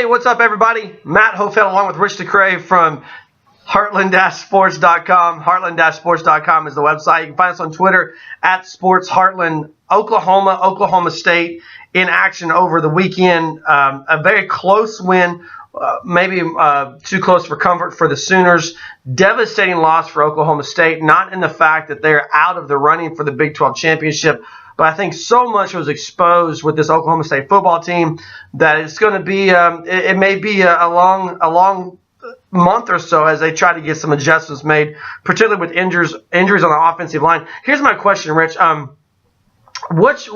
what's up, everybody? Matt Hofeld along with Rich DeCray from Heartland-Sports.com. Heartland-Sports.com is the website. You can find us on Twitter at Sports Heartland. Oklahoma State in action over the weekend. A very close win, maybe too close for comfort for the Sooners. Devastating loss for Oklahoma State, not in the fact that they're out of the running for the Big 12 championship, but I think so much was exposed with this Oklahoma State football team that it's going to be it may be a long month or so as they try to get some adjustments made, particularly with injuries on the offensive line. Here's my question, Rich. Which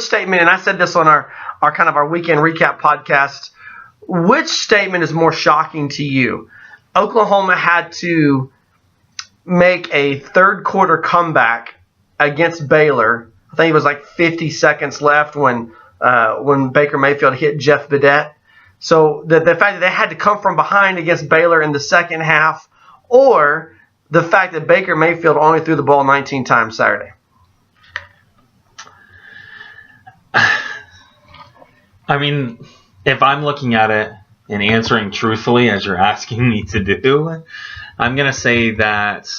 statement, and I said this on our kind of our weekend recap podcast, which statement is more shocking to you? Oklahoma had to make a third quarter comeback against Baylor. I think it was like 50 seconds left when Baker Mayfield hit Jeff Bidette. So the fact that they had to come from behind against Baylor in the second half, or the fact that Baker Mayfield only threw the ball 19 times Saturday. I mean, if I'm looking at it and answering truthfully as you're asking me to do, I'm going to say that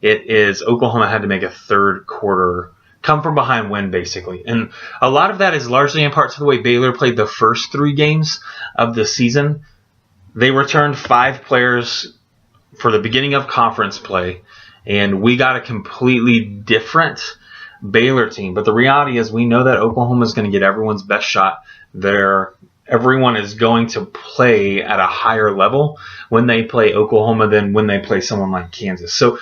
it is Oklahoma had to make a third quarter come from behind win, basically. And a lot of that is largely in part to the way Baylor played the first 3 games of the season. They returned 5 players for the beginning of conference play, and we got a completely different Baylor team. But the reality is we know that Oklahoma is going to get everyone's best shot there. Everyone is going to play at a higher level when they play Oklahoma than when they play someone like Kansas. So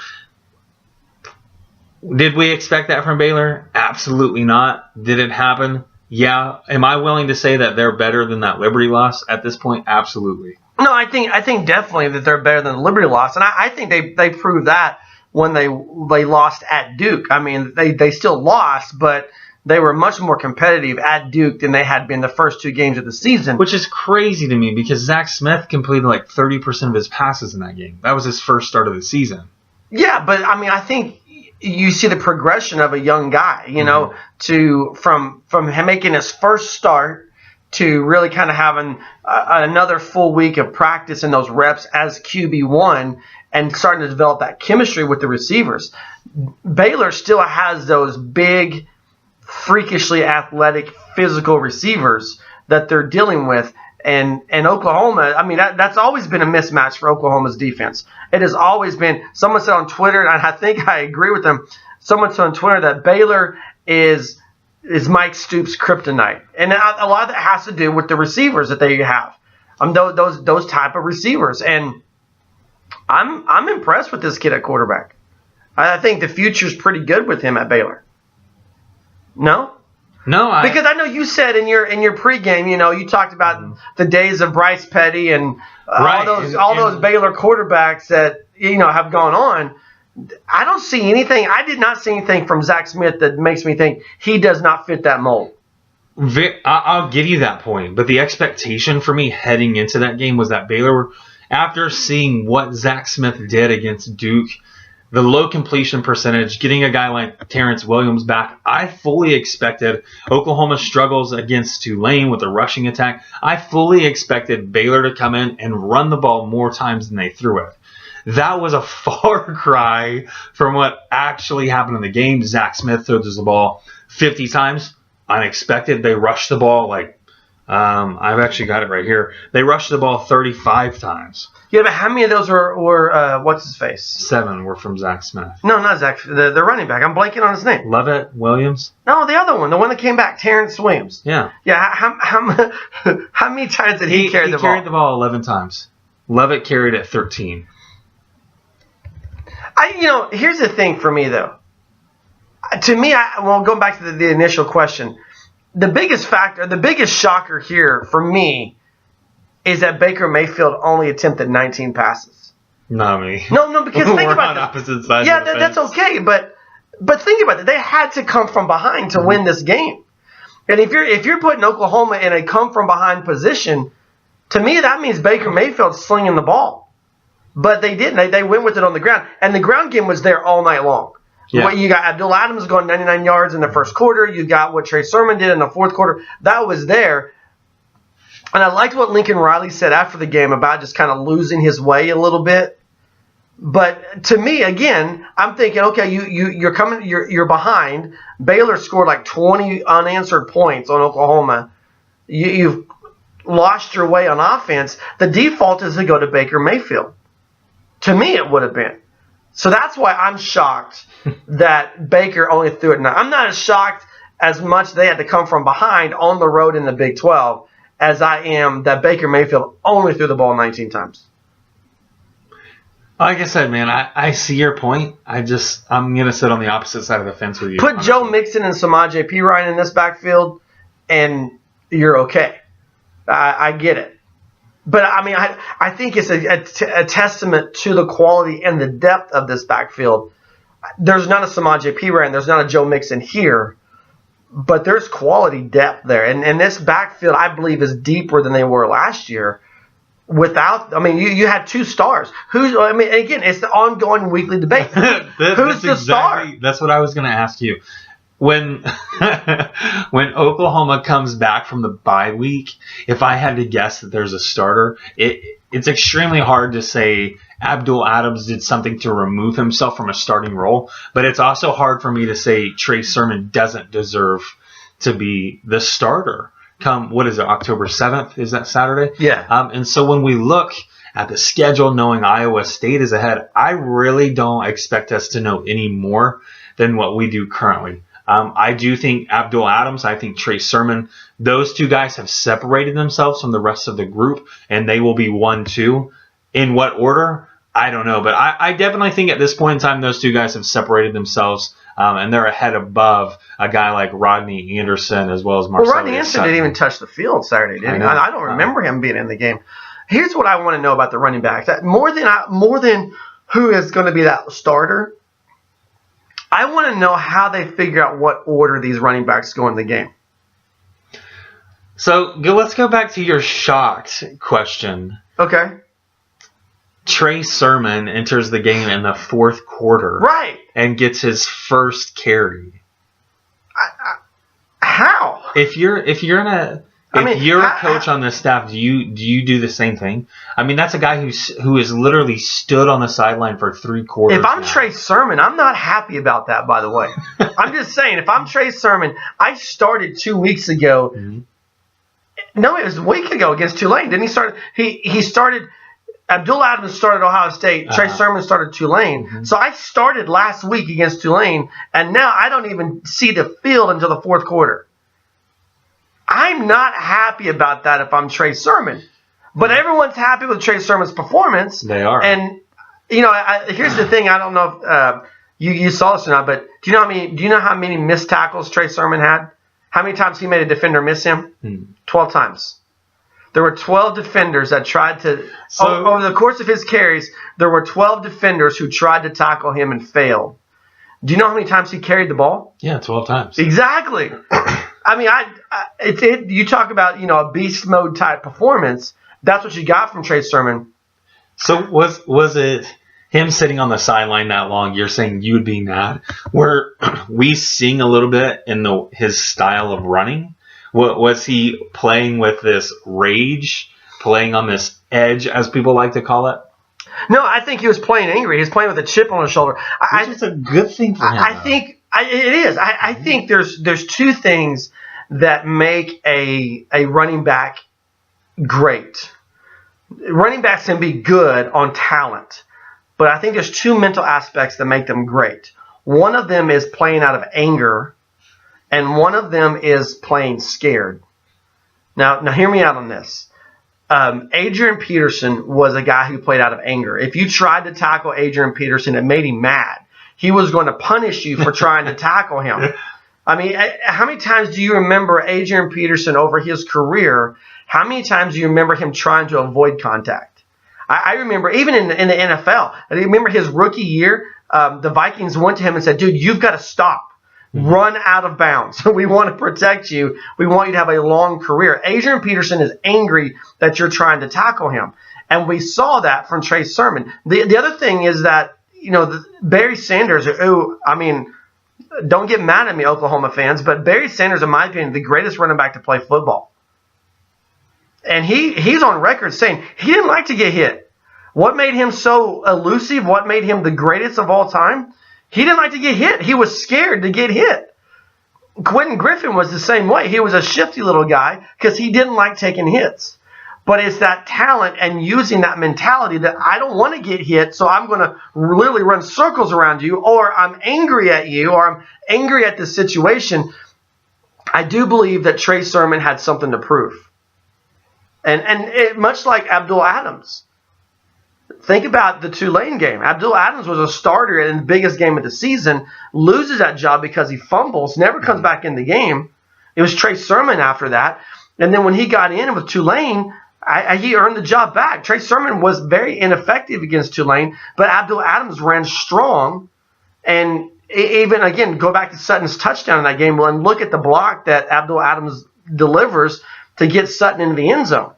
did we expect that from Baylor? Absolutely not. Did it happen? Yeah. Am I willing to say that they're better than that Liberty loss at this point? Absolutely. No, I think definitely that they're better than the Liberty loss, and I think they proved that when they lost at Duke. I mean, they still lost, but they were much more competitive at Duke than they had been the first 2 games of the season. Which is crazy to me because Zach Smith completed like 30% of his passes in that game. That was his first start of the season. Yeah, but I mean, I think you see the progression of a young guy, you know, from him making his first start to really kind of having another full week of practice in those reps as QB1 and starting to develop that chemistry with the receivers. Baylor still has those big, freakishly athletic, physical receivers that they're dealing with. And Oklahoma, I mean, that's always been a mismatch for Oklahoma's defense. It has always been. Someone said on Twitter, and I think I agree with them, someone said on Twitter that Baylor is Mike Stoops' kryptonite. And a lot of that has to do with the receivers that they have. Those type of receivers. And I'm impressed with this kid at quarterback. I think the future's pretty good with him at Baylor. No? No, because I know you said in your pregame, you talked about the days of Bryce Petty and all those Baylor quarterbacks that have gone on. I don't see anything. I did not see anything from Zach Smith that makes me think he does not fit that mold. I'll give you that point, but the expectation for me heading into that game was that Baylor, after seeing what Zach Smith did against Duke, the low completion percentage, getting a guy like Terrence Williams back, I fully expected Oklahoma's struggles against Tulane with the rushing attack. I fully expected Baylor to come in and run the ball more times than they threw it. That was a far cry from what actually happened in the game. Zach Smith throws the ball 50 times. Unexpected. They rushed the ball I've actually got it right here. They rushed the ball 35 times. Yeah, but how many of those were what's his face? 7 were from Zach Smith. No, not Zach. The running back. I'm blanking on his name. Lovett Williams? No, the other one. The one that came back. Terrence Williams. Yeah. Yeah. How many times did he carry the ball? He carried the ball 11 times. Lovett carried it 13. Here's the thing for me, though. To me, going back to the initial question, the biggest factor, the biggest shocker here for me is that Baker Mayfield only attempted 19 passes. Not me. No, because think about it. Opposite sides. Yeah, that's okay, but think about it. They had to come from behind to win this game, and if you're putting Oklahoma in a come from behind position, to me that means Baker Mayfield's slinging the ball. But they didn't. They went with it on the ground, and the ground game was there all night long. Yeah. You got Abdul Adams going 99 yards in the first quarter. You got what Trey Sermon did in the fourth quarter. That was there. And I liked what Lincoln Riley said after the game about just kind of losing his way a little bit. But to me, again, I'm thinking, okay, you're behind. Baylor scored like 20 unanswered points on Oklahoma. You've lost your way on offense. The default is to go to Baker Mayfield. To me, it would have been. So that's why I'm shocked that Baker only threw it 9. I'm not as shocked as much they had to come from behind on the road in the Big 12 as I am that Baker Mayfield only threw the ball 19 times. Like I said, man, I see your point. I'm going to sit on the opposite side of the fence with you. Put Joe Mixon and Samaje Perine in this backfield, and you're okay. I get it. But, I mean, I think it's a testament to the quality and the depth of this backfield. There's not a Samaje Perine. There's not a Joe Mixon here. But there's quality depth there. And this backfield, I believe, is deeper than they were last year. You had 2 stars. Again, it's the ongoing weekly debate. Who's the star? That's what I was going to ask you. When Oklahoma comes back from the bye week, if I had to guess that there's a starter, it's extremely hard to say Abdul Adams did something to remove himself from a starting role, but it's also hard for me to say Trey Sermon doesn't deserve to be the starter. Come, October 7th? Is that Saturday? Yeah. And so when we look at the schedule, knowing Iowa State is ahead, I really don't expect us to know any more than what we do currently. I do think Abdul Adams, I think Trey Sermon, those 2 guys have separated themselves from the rest of the group, and they will be 1-2. In what order? I don't know. But I definitely think at this point in time, those 2 guys have separated themselves, and they're ahead above a guy like Rodney Anderson as well as Marcellus. Well, Rodney Anderson didn't even touch the field Saturday, did he? I don't remember him being in the game. Here's what I want to know about the running backs. More than who is going to be that starter, I want to know how they figure out what order these running backs go in the game. So let's go back to your shocked question. Okay. Trey Sermon enters the game in the 4th quarter. Right. And gets his first carry. How? If you're a coach on this staff, do you do the same thing? I mean, that's a guy who has literally stood on the sideline for 3 quarters. If I'm Trey Sermon, I'm not happy about that, by the way. I'm just saying, if I'm Trey Sermon, I started 2 weeks ago. Mm-hmm. No, it was a week ago against Tulane. Didn't he start? He started. Abdul Adams started Ohio State. Trey Sermon started Tulane. Mm-hmm. So I started last week against Tulane, and now I don't even see the field until the 4th quarter. I'm not happy about that if I'm Trey Sermon. But everyone's happy with Trey Sermon's performance. They are. And, here's the thing. I don't know if you saw this or not, but do you know how many missed tackles Trey Sermon had? How many times he made a defender miss him? 12 times. There were 12 defenders that tried to over the course of his carries, there were 12 defenders who tried to tackle him and failed. Do you know how many times he carried the ball? Yeah, 12 times. Exactly. I mean, you talk about, a beast mode type performance. That's what you got from Trey Sermon. So was it him sitting on the sideline that long? You're saying you would be mad? Were we seeing a little bit in his style of running? Was he playing with this rage, playing on this edge, as people like to call it? No, I think he was playing angry. He was playing with a chip on his shoulder. Which is a good thing for him. I think it is. I think there's 2 things that make a running back great. Running backs can be good on talent, but I think there's 2 mental aspects that make them great. One of them is playing out of anger, and one of them is playing scared. Now hear me out on this. Adrian Peterson was a guy who played out of anger. If you tried to tackle Adrian Peterson, it made him mad. He was going to punish you for trying to tackle him. I mean, how many times do you remember Adrian Peterson over his career? How many times do you remember him trying to avoid contact? I remember even in the NFL. I remember his rookie year, the Vikings went to him and said, dude, you've got to stop. Run out of bounds. We want to protect you. We want you to have a long career. Adrian Peterson is angry that you're trying to tackle him. And we saw that from Trey Sermon. The other thing is that, Barry Sanders, don't get mad at me, Oklahoma fans, but Barry Sanders, in my opinion, the greatest running back to play football. And he's on record saying he didn't like to get hit. What made him so elusive, what made him the greatest of all time, he didn't like to get hit. He was scared to get hit. Quentin Griffin was the same way. He was a shifty little guy because he didn't like taking hits. But it's that talent and using that mentality that I don't want to get hit, so I'm going to literally run circles around you, or I'm angry at you, or I'm angry at this situation. I do believe that Trey Sermon had something to prove. And much like Abdul Adams. Think about the Tulane game. Abdul Adams was a starter in the biggest game of the season, loses that job because he fumbles, never comes back in the game. It was Trey Sermon after that. And then when he got in with Tulane, he earned the job back. Trey Sermon was very ineffective against Tulane, but Abdul Adams ran strong. And even, again, go back to Sutton's touchdown in that game and look at the block that Abdul Adams delivers to get Sutton into the end zone.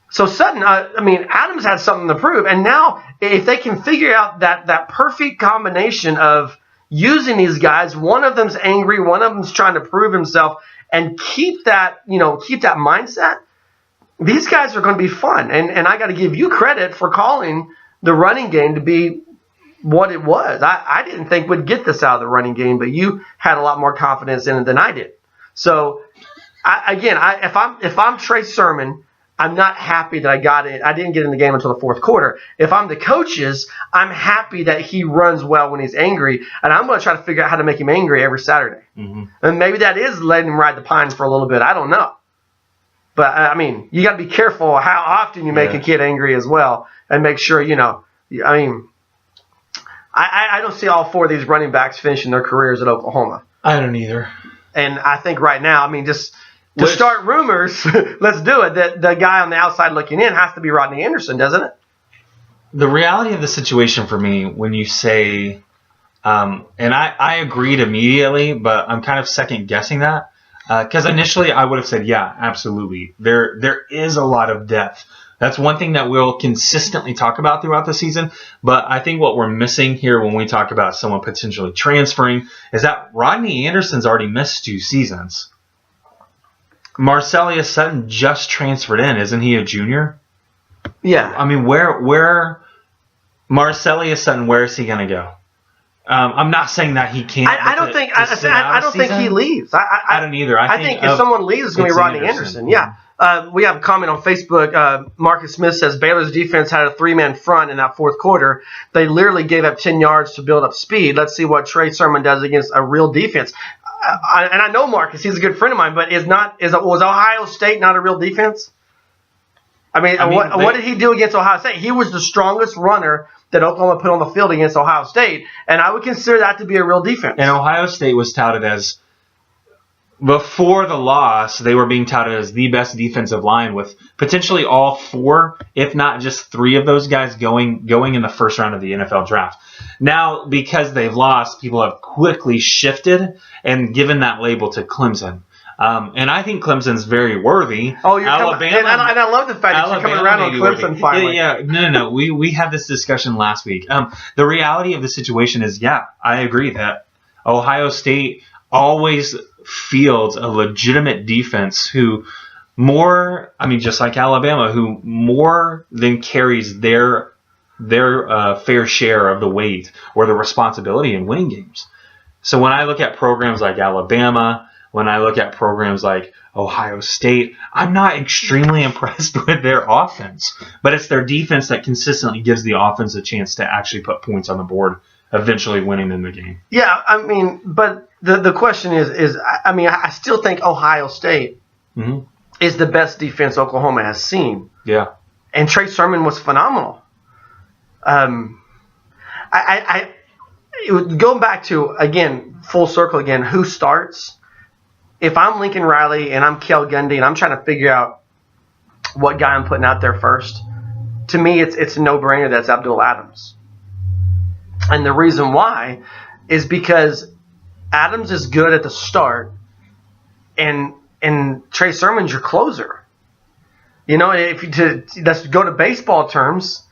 So Sutton, Adams had something to prove. And now if they can figure out that perfect combination of using these guys, one of them's angry, one of them's trying to prove himself, and keep that mindset, these guys are going to be fun. And I got to give you credit for calling the running game to be what it was. I didn't think we'd get this out of the running game, but you had a lot more confidence in it than I did. So, if I'm Trey Sermon, I'm not happy that I got it. I didn't get in the game until the fourth quarter. If I'm the coaches, I'm happy that he runs well when he's angry, and I'm going to try to figure out how to make him angry every Saturday. Mm-hmm. And maybe that is letting him ride the pines for a little bit. I don't know. But, you got to be careful how often you make a kid angry as well, and make sure, I don't see all four of these running backs finishing their careers at Oklahoma. I don't either. And I think right now, to start rumors, let's do it. The guy on the outside looking in has to be Rodney Anderson, doesn't it? The reality of the situation for me, when you say, and I agreed immediately, but I'm kind of second guessing that, because initially I would have said, yeah, absolutely. There is a lot of depth. That's one thing that we'll consistently talk about throughout the season. But I think what we're missing here when we talk about someone potentially transferring is that Rodney Anderson's already missed 2 seasons. Marcellus Sutton just transferred in. Isn't he a junior? Yeah. Where Marcellus Sutton, where is he going to go? I'm not saying that he can't. I don't think he leaves. I don't either. I think if someone leaves, it's going to be Rodney Anderson. Yeah. We have a comment on Facebook. Marcus Smith says Baylor's defense had a 3-man front in that fourth quarter. They literally gave up 10 yards to build up speed. Let's see what Trey Sermon does against a real defense. And I know Marcus; he's a good friend of mine. But was Ohio State not a real defense? What did he do against Ohio State? He was the strongest runner that Oklahoma put on the field against Ohio State, and I would consider that to be a real defense. And Ohio State was touted as, before the loss, they were being touted as the best defensive line, with potentially all 4, if not just 3 of those guys going in the first round of the NFL draft. Now, because they've lost, people have quickly shifted and given that label to Clemson. And I think Clemson's very worthy. Oh, you're Alabama, and I love the fact that you're coming around on Clemson finally. Yeah, no. We had this discussion last week. The reality of the situation is, I agree that Ohio State always fields a legitimate defense who just like Alabama, who more than carries their fair share of the weight or the responsibility in winning games. So when I look at programs like Alabama, when I look at programs like Ohio State, I'm not extremely impressed with their offense. But it's their defense that consistently gives the offense a chance to actually put points on the board, eventually winning them the game. Yeah, but the question is I still think Ohio State is the best defense Oklahoma has seen. Yeah. And Trey Sermon was phenomenal. Going back to, again, full circle again, who starts? If I'm Lincoln Riley and I'm Kel Gundy and I'm trying to figure out what guy I'm putting out there first, to me it's a no-brainer that's Abdul Adams. And the reason why is because Adams is good at the start and Trey Sermon's your closer. Let's go to baseball terms,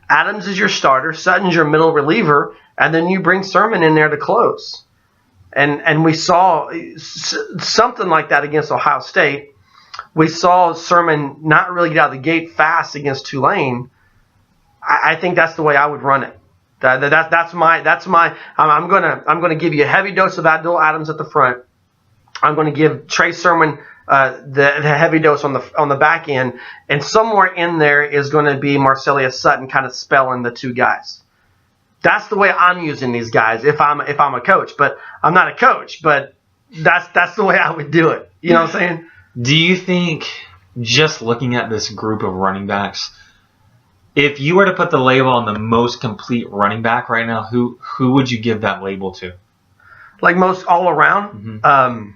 Adams is your starter, Sutton's your middle reliever, and then you bring Sermon in there to close. And we saw something like that against Ohio State. we saw Sermon not really get out of the gate fast against Tulane. I think that's the way I would run it. That's my. I'm gonna give you a heavy dose of Abdul Adams at the front. I'm going to give Trey Sermon the heavy dose on the back end, and somewhere in there is going to be Marcellus Sutton kind of spelling the two guys. That's the way I'm using these guys if I'm a coach, but I'm not a coach. But that's the way I would do it. You know what I'm saying? Do you think, just looking at this group of running backs, if you were to put the label on the most complete running back right now, who would you give that label to? Like most all around? Mm-hmm.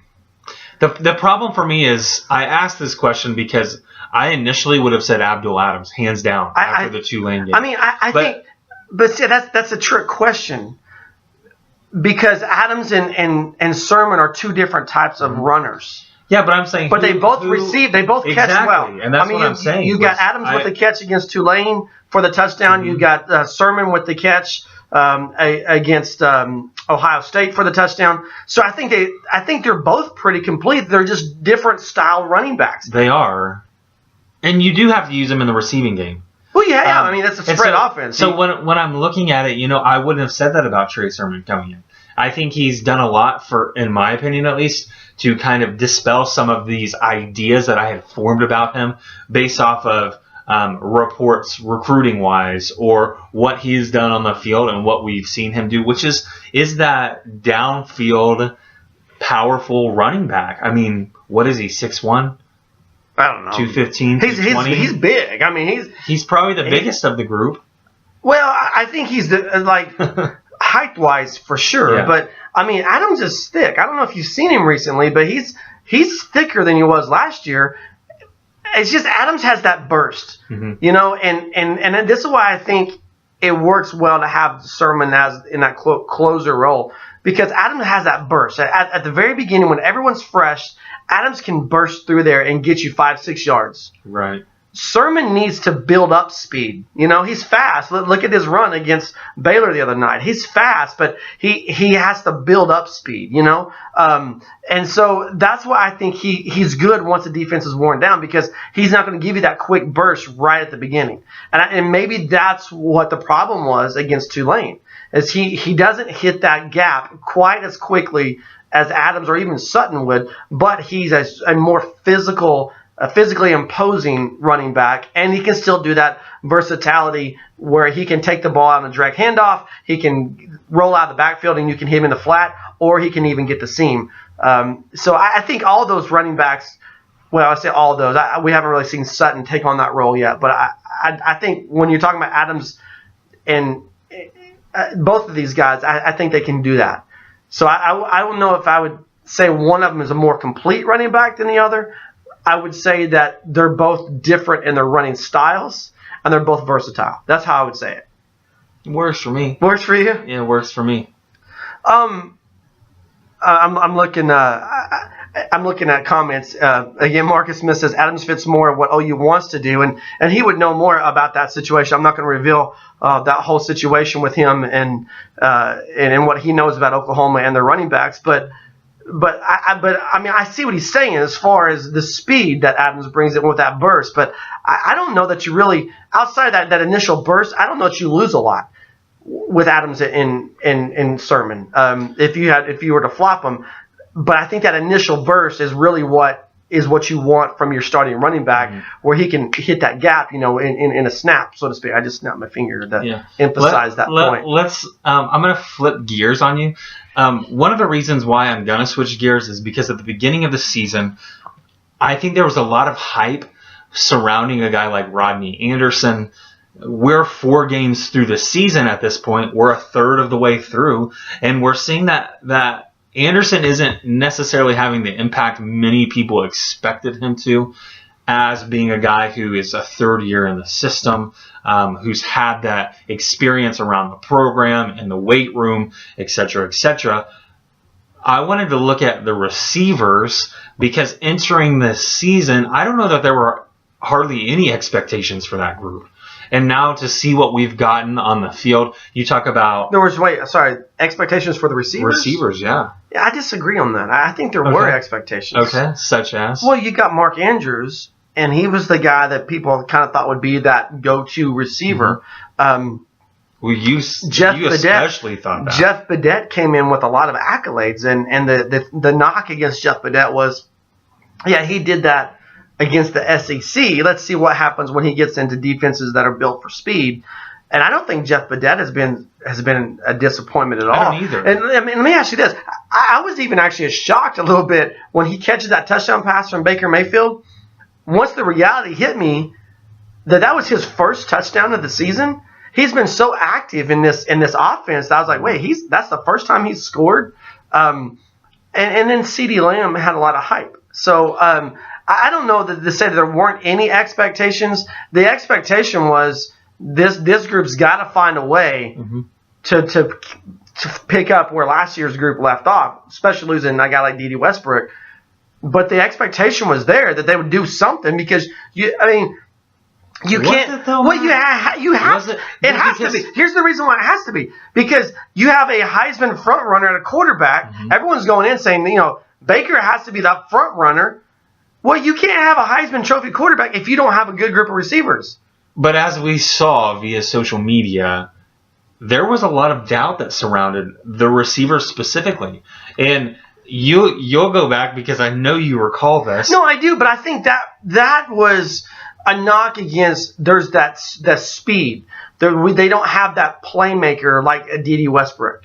The problem for me is I asked this question because I initially would have said Abdul Adams, hands down, after the Tulane game. I mean, I think, but see, that's a trick question because Adams and Sermon are two different types of runners. Yeah, but I'm saying, but they both catch well. And that's what I'm saying. You got Adams with the catch against Tulane for the touchdown. Mm-hmm. You got Sermon with the catch against Ohio State for the touchdown. So I think they're both pretty complete. They're just different style running backs. They are, and you do have to use them in the receiving game. Well, yeah. I mean, that's a spread offense. So when I'm looking at it, I wouldn't have said that about Trey Sermon coming in. I think he's done a lot for, in my opinion at least, to kind of dispel some of these ideas that I had formed about him based off of reports recruiting-wise or what he's done on the field and what we've seen him do, which is that downfield, powerful running back. I mean, what is he, 6'1"? I don't know. 215, 220? He's big. I mean, he's probably the biggest of the group. Well, I think he's height-wise for sure. Yeah. But, I mean, Adams is thick. I don't know if you've seen him recently, but he's thicker than he was last year. It's just Adams has that burst, and this is why I think it works well to have Sermon as in that closer role because Adams has that burst. At the very beginning, when everyone's fresh, Adams can burst through there and get you 5-6 yards. Right. Sermon needs to build up speed. He's fast. Look at his run against Baylor the other night. He's fast, but he has to build up speed, and so that's why I think he's good once the defense is worn down because he's not going to give you that quick burst right at the beginning. And maybe that's what the problem was against Tulane is he doesn't hit that gap quite as quickly as Adams or even Sutton would, but he's a more physically imposing running back, and he can still do that versatility where he can take the ball out on a direct handoff, he can roll out of the backfield and you can hit him in the flat, or he can even get the seam. So I think all those running backs, well, I say all those, we haven't really seen Sutton take on that role yet, but I think when you're talking about Adams and both of these guys, I think they can do that. So I don't know if I would say one of them is a more complete running back than the other. I would say that they're both different in their running styles, and they're both versatile. That's how I would say it. It works for me. Works for you? Yeah, it works for me. I'm looking. I'm looking at comments. Again, Marcus Smith says Adams fits more of what OU wants to do, and he would know more about that situation. I'm not going to reveal that whole situation with him and what he knows about Oklahoma and their running backs, But I mean, I see what he's saying as far as the speed that Adams brings in with that burst. But I don't know that you really, outside of that initial burst, I don't know that you lose a lot with Adams in Sermon if you were to flop him. But I think that initial burst is really what you want from your starting running back, where he can hit that gap, in a snap, so to speak. I just snapped my finger to emphasize that point. I'm going to flip gears on you. One of the reasons why I'm going to switch gears is because at the beginning of the season, I think there was a lot of hype surrounding a guy like Rodney Anderson. We're 4 games through the season at this point. We're a third of the way through, and we're seeing that Anderson isn't necessarily having the impact many people expected him to, as being a guy who is a third year in the system, who's had that experience around the program and the weight room, et cetera, et cetera. I wanted to look at the receivers because entering this season, I don't know that there were hardly any expectations for that group. And now to see what we've gotten on the field, you talk about expectations for the receivers? Receivers, yeah. Yeah, I disagree on that. I think there were expectations. Okay, such as? Well, you got Mark Andrews, and he was the guy that people kind of thought would be that go-to receiver. You especially thought that. Jeff Badette came in with a lot of accolades, and the knock against Jeff Badette was, he did that against the SEC. Let's see what happens when he gets into defenses that are built for speed. And I don't think Jeff Badette has been a disappointment at all. I don't either. And let me ask you this: I was even actually shocked a little bit when he catches that touchdown pass from Baker Mayfield. Once the reality hit me that was his first touchdown of the season. He's been so active in this offense that I was like, wait, that's the first time he's scored. And then CeeDee Lamb had a lot of hype. So I don't know that to say that there weren't any expectations. The expectation was this group's got to find a way to pick up where last year's group left off, especially losing a guy like D.D. Westbrook. But the expectation was there that they would do something because you can't. You have to. It has to be. Here's the reason why it has to be. Because you have a Heisman front runner at a quarterback. Everyone's going in saying, Baker has to be that front runner. Well, you can't have a Heisman Trophy quarterback if you don't have a good group of receivers. But as we saw via social media, there was a lot of doubt that surrounded the receivers specifically. And you'll go back because I know you recall this. No, I do. But I think that was a knock against there's that speed. They don't have that playmaker like a D.D. Westbrook.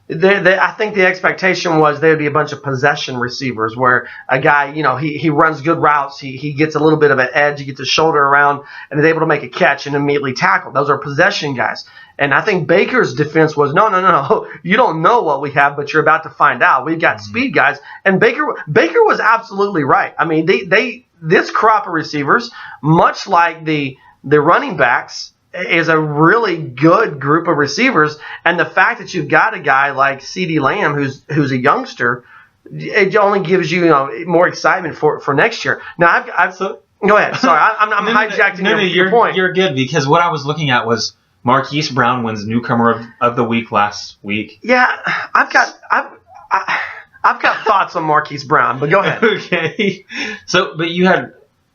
I think the expectation was there would be a bunch of possession receivers where a guy, he runs good routes. He gets a little bit of an edge. He gets his shoulder around and is able to make a catch and immediately tackle. Those are possession guys. And I think Baker's defense was, no. You don't know what we have, but you're about to find out. We've got speed guys. And Baker was absolutely right. I mean, this crop of receivers, much like the running backs, is a really good group of receivers. And the fact that you've got a guy like CeeDee Lamb, who's a youngster, it only gives you, more excitement for next year. Now, go ahead. Sorry, I'm hijacking your point. You're good because what I was looking at was Marquise Brown wins Newcomer of the Week last week. Yeah, I've got thoughts on Marquise Brown, but go ahead. Okay. So, but you had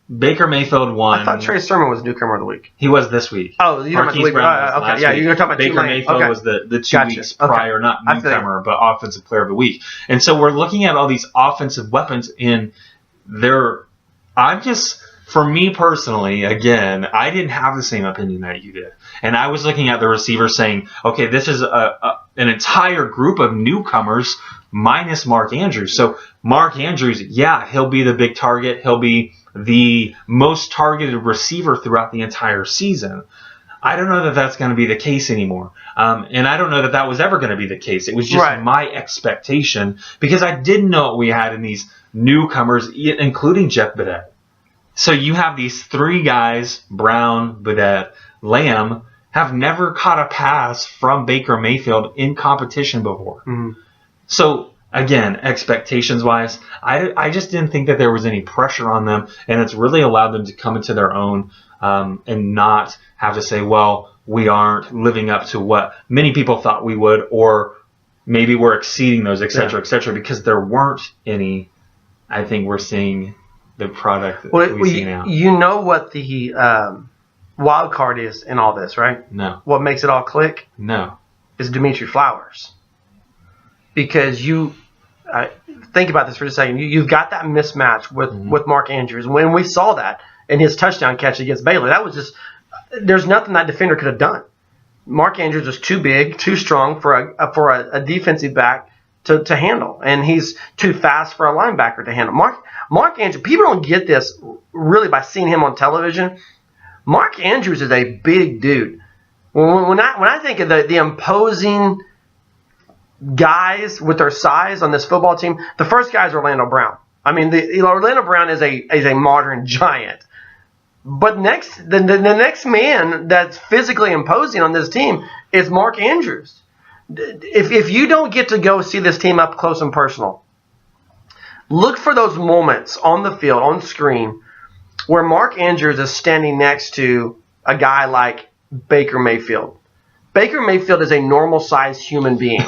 Baker Mayfield won. I thought Trey Sermon was Newcomer of the Week. He was this week. Oh, you're talking Marquise Brown was okay. last Yeah, week. you're talking about Baker Mayfield was the 2 weeks prior, not Newcomer, but Offensive Player of the Week. And so we're looking at all these offensive weapons, and for me personally, again, I didn't have the same opinion that you did. And I was looking at the receivers saying, okay, this is an entire group of newcomers minus Mark Andrews. So Mark Andrews, he'll be the big target. He'll be the most targeted receiver throughout the entire season. I don't know that that's going to be the case anymore. And I don't know that was ever going to be the case. It was just my expectation because I didn't know what we had in these newcomers, including Jeff Badette. So you have these three guys, Brown, Badette, Lamb, have never caught a pass from Baker Mayfield in competition before. So, again, expectations-wise, I just didn't think that there was any pressure on them, and it's really allowed them to come into their own and not have to say, well, we aren't living up to what many people thought we would, or maybe we're exceeding those, et cetera, because there weren't any. I think we're seeing the product that we see now. You know what the wild card is in all this, right? No. What makes it all click? No. Is Dimitri Flowers. Because think about this for a second. You've got that mismatch with Mark Andrews. When we saw that in his touchdown catch against Baylor, that was just there's nothing that defender could have done. Mark Andrews was too big, too strong for a defensive back to handle, and he's too fast for a linebacker to handle. Mark Andrews, people don't get this really by seeing him on television. Mark Andrews is a big dude. When I think of the imposing guys with their size on this football team, the first guy is Orlando Brown. I mean, Orlando Brown is a modern giant. But the next man that's physically imposing on this team is Mark Andrews. If you don't get to go see this team up close and personal, look for those moments on the field, on screen, where Mark Andrews is standing next to a guy like Baker Mayfield. Baker Mayfield is a normal-sized human being.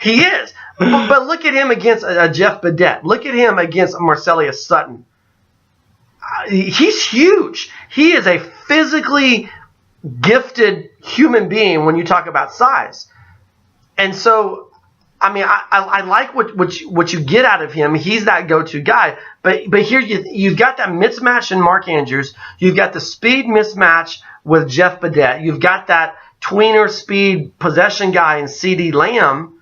He is. But look at him against Jeff Badette. Look at him against Marcellus Sutton. He's huge. He is a physically gifted human being when you talk about size. And so, I mean, I like what you get out of him. He's that go-to guy. But here you've got that mismatch in Mark Andrews. You've got the speed mismatch with Jeff Badette. You've got that tweener speed possession guy in CeeDee Lamb.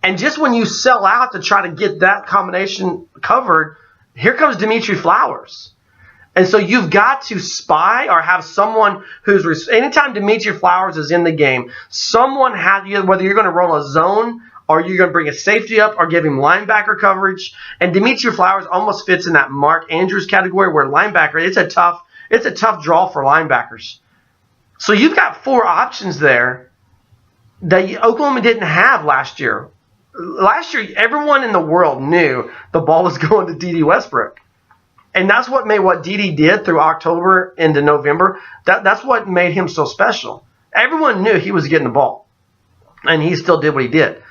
And just when you sell out to try to get that combination covered, here comes Dimitri Flowers. And so you've got to spy or have someone who's – anytime Dimitri Flowers is in the game, someone has – whether you're going to roll a zone or you're going to bring a safety up or give him linebacker coverage. And Dimitri Flowers almost fits in that Mark Andrews category where linebacker – it's a tough draw for linebackers. So you've got 4 options there that Oklahoma didn't have last year. Last year, everyone in the world knew the ball was going to D.D. Westbrook. And that's what made what D.D. did through October into November, that's what made him so special. Everyone knew he was getting the ball. And he still did what he did.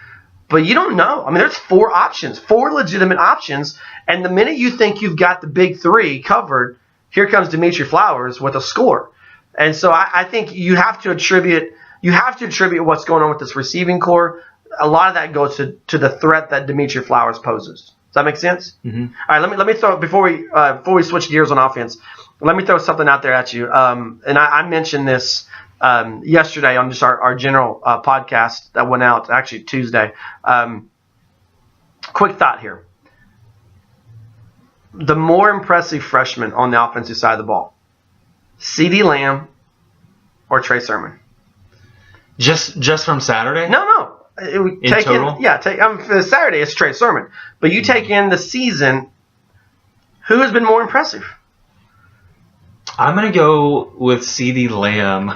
But you don't know. I mean, there's 4 options, 4 legitimate options. And the minute you think you've got the big 3 covered, here comes Dimitri Flowers with a score. And so I think you have to attribute what's going on with this receiving core. A lot of that goes to the threat that Dimitri Flowers poses. Does that make sense? Mm-hmm. All right, let me throw before we switch gears on offense. Let me throw something out there at you. And I mentioned this yesterday on just our general podcast that went out actually Tuesday. Quick thought here: the more impressive freshman on the offensive side of the ball, CeeDee Lamb or Trey Sermon? Just from Saturday? No. In total? For Saturday it's Trey Sermon. But you take in the season, who has been more impressive? I'm going to go with CeeDee Lamb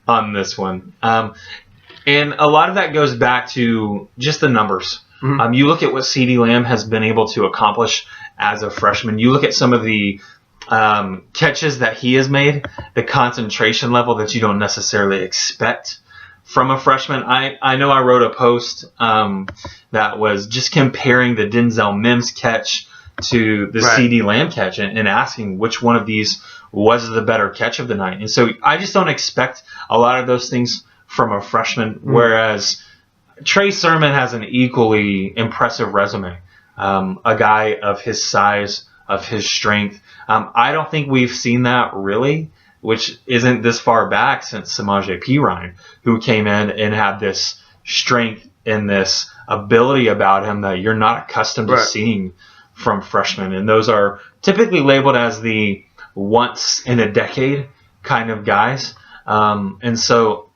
on this one. And a lot of that goes back to just the numbers. Mm-hmm. You look at what CeeDee Lamb has been able to accomplish as a freshman. You look at some of the catches that he has made, the concentration level that you don't necessarily expect from a freshman. I know I wrote a post that was just comparing the Denzel Mims catch to the CeeDee Lamb catch and asking which one of these was the better catch of the night. And so I just don't expect a lot of those things from a freshman, whereas Trey Sermon has an equally impressive resume. A guy of his size, of his strength. I don't think we've seen that really, which isn't this far back since Samaje Perine, who came in and had this strength and this ability about him that you're not accustomed to seeing from freshmen. And those are typically labeled as the once in a decade kind of guys. And so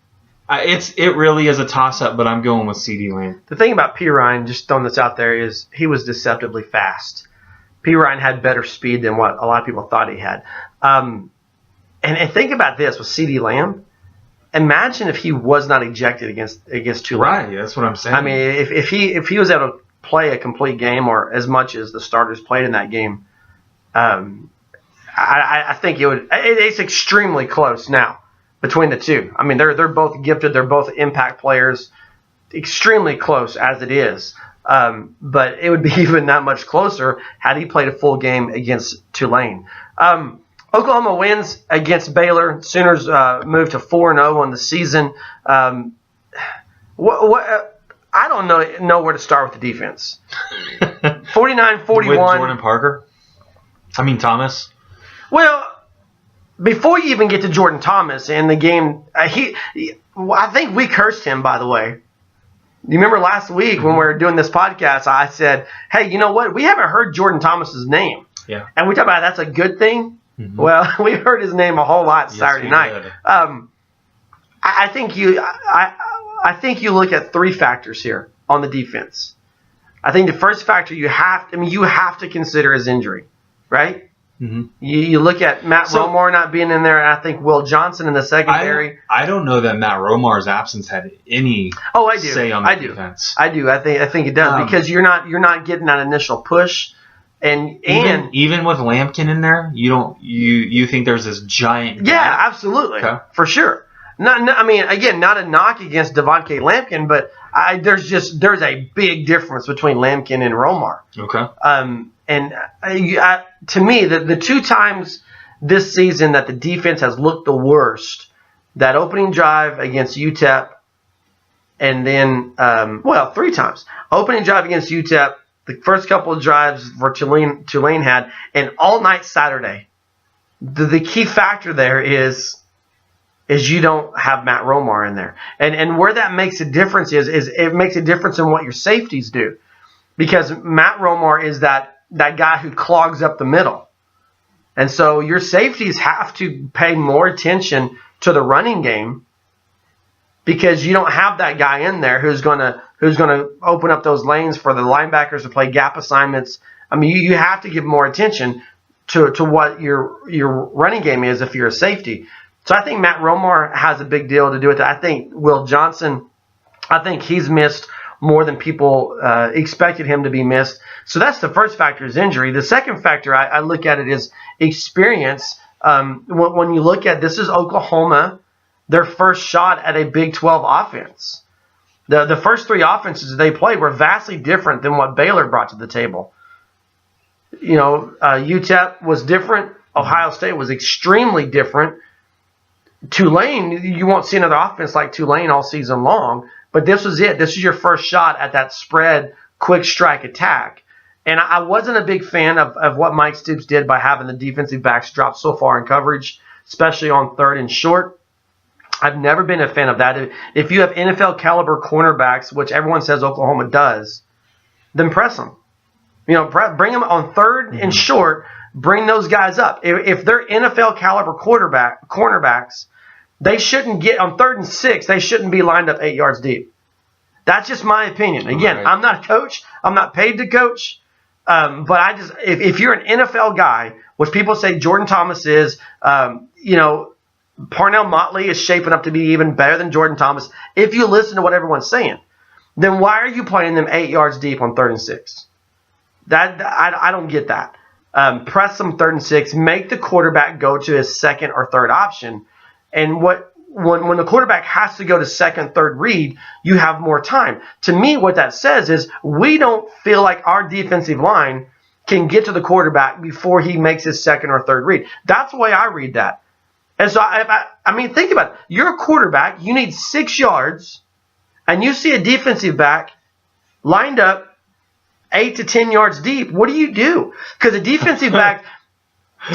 it really is a toss-up, but I'm going with CeeDee Lamb. The thing about Perine, just throwing this out there, is he was deceptively fast. Perine had better speed than what a lot of people thought he had. And think about this with CeeDee Lamb. Imagine if he was not ejected against Tulane. Right, that's what I'm saying. I mean, if he was able to play a complete game or as much as the starters played in that game, I think it would. It's extremely close now between the two. I mean, they're both gifted. They're both impact players. Extremely close as it is. But it would be even that much closer had he played a full game against Tulane. Oklahoma wins against Baylor. Sooners move to 4-0 on the season. I don't know where to start with the defense. 49-41. With Jordan Parker? I mean Thomas? Well, before you even get to Jordan Thomas in the game, I think we cursed him, by the way. You remember last week when we were doing this podcast, I said, hey, you know what? We haven't heard Jordan Thomas's name. Yeah. And we talked about that's a good thing. Mm-hmm. Well, we heard his name a whole lot Saturday night. I think you look at 3 factors here on the defense. I think the first factor you have to consider is injury, right? Mm-hmm. You look at Matt Romar not being in there, and I think Will Johnson in the secondary. I don't know that Matt Romar's absence had any say on the defense. I do. I think it does because you're not getting that initial push, And even with Lampkin in there, you think there's this giant yeah, gap? absolutely, Okay. for sure. I mean, again, not a knock against Devontae Lampkin, but there's a big difference between Lampkin and Romar. Okay. To me, the two times this season that the defense has looked the worst, that opening drive against UTEP, and then, 3 times. Opening drive against UTEP, the first couple of drives where Tulane had, and all night Saturday. The key factor there is you don't have Matt Romar in there. And where that makes a difference is it makes a difference in what your safeties do. Because Matt Romar is that guy who clogs up the middle. And so your safeties have to pay more attention to the running game because you don't have that guy in there who's gonna open up those lanes for the linebackers to play gap assignments. I mean, you have to give more attention to what your running game is if you're a safety. So I think Matt Romar has a big deal to do with it. I think Will Johnson, he's missed more than people expected him to be missed. So that's the first factor is injury. The second factor I look at it is experience. When you look at this is Oklahoma, their first shot at a Big 12 offense. The first 3 offenses they played were vastly different than what Baylor brought to the table. UTEP was different. Ohio State was extremely different. Tulane, you won't see another offense like Tulane all season long, but this was it. This is your first shot at that spread, quick strike attack. And I wasn't a big fan of what Mike Stoops did by having the defensive backs drop so far in coverage, especially on 3rd and short. I've never been a fan of that. If you have NFL caliber cornerbacks, which everyone says Oklahoma does, then press them. Bring them on 3rd and short. Bring those guys up. If they're NFL caliber cornerbacks, they shouldn't get on 3rd and 6. They shouldn't be lined up 8 yards deep. That's just my opinion. Again, right. I'm not a coach. I'm not paid to coach. But if you're an NFL guy, which people say Jordan Thomas is, Parnell Motley is shaping up to be even better than Jordan Thomas. If you listen to what everyone's saying, then why are you playing them 8 yards deep on 3rd and 6? I don't get that. Press them 3rd and 6. Make the quarterback go to his 2nd or 3rd option. And when the quarterback has to go to 2nd, 3rd read, you have more time. To me, what that says is we don't feel like our defensive line can get to the quarterback before he makes his 2nd or 3rd read. That's the way I read that. And so, I mean, think about it. You're a quarterback. You need 6 yards, and you see a defensive back lined up 8 to 10 yards deep. What do? Because a defensive back,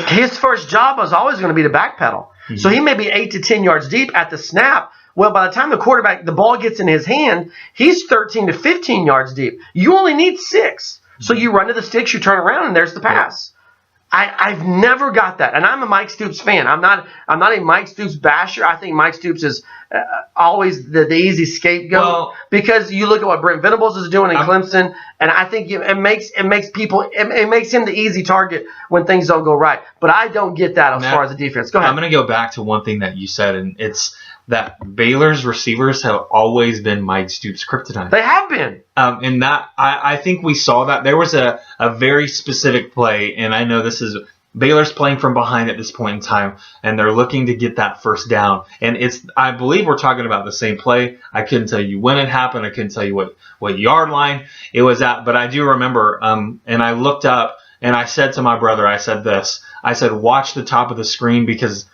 his first job was always going to be to backpedal. Mm-hmm. So he may be 8 to 10 yards deep at the snap. Well, by the time the ball gets in his hand, he's 13 to 15 yards deep. You only need 6. So you run to the sticks, you turn around, and there's the pass. I've never got that, and I'm a Mike Stoops fan. I'm not a Mike Stoops basher. I think Mike Stoops is always the easy scapegoat because you look at what Brent Venables is doing in Clemson, and I think it makes him the easy target when things don't go right. But I don't get that as far as the defense. Go ahead. I'm going to go back to one thing that you said, and it's that Baylor's receivers have always been Mike Stoops' kryptonite. They have been. And that I think we saw that. There was a very specific play, and I know this is Baylor's playing from behind at this point in time, and they're looking to get that first down. And I believe we're talking about the same play. I couldn't tell you when it happened. I couldn't tell you what yard line it was at, but I do remember. And I looked up, and I said to my brother, I said this. I said, watch the top of the screen because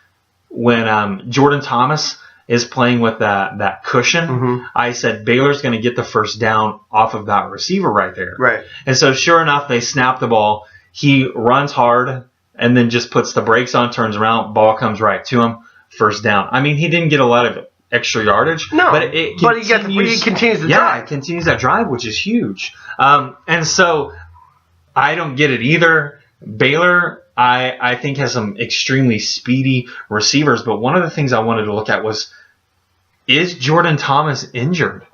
when Jordan Thomas is playing with that cushion, mm-hmm. I said Baylor's going to get the first down off of that receiver right there. Right. And so sure enough, they snap the ball. He runs hard and then just puts the brakes on, turns around, ball comes right to him, first down. I mean, he didn't get a lot of extra yardage. No, but he continues the drive. Yeah, it continues that drive, which is huge. And so I don't get it either. Baylor, I think, has some extremely speedy receivers, but one of the things I wanted to look at was, is Jordan Thomas injured?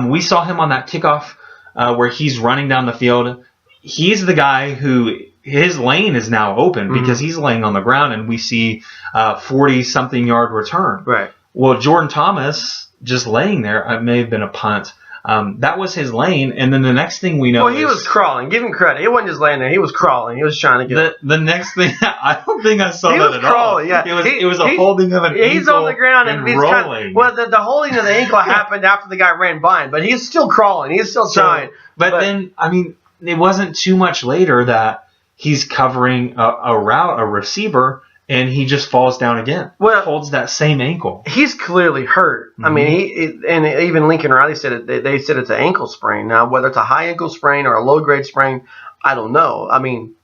We saw him on that kickoff where he's running down the field. He's the guy who his lane is now open mm-hmm. because he's laying on the ground, and we see 40-something yard return. Right. Well, Jordan Thomas just laying there, it may have been a punt. That was his lane. And then the next thing we know, well, he was crawling. Give him credit. He wasn't just laying there. He was crawling. He was trying to get the next thing. I don't think I saw he that was at crawling, all. Yeah, it was a holding of an ankle. He's on the ground and he's rolling. The holding of the ankle happened after the guy ran by him, but he's still crawling. He's still trying. But then, I mean, it wasn't too much later that he's covering a route, a receiver, and he just falls down again. Well, holds that same ankle. He's clearly hurt. I mean, and even Lincoln Riley said it. They said it's an ankle sprain. Now, whether it's a high ankle sprain or a low grade sprain, I don't know. I mean,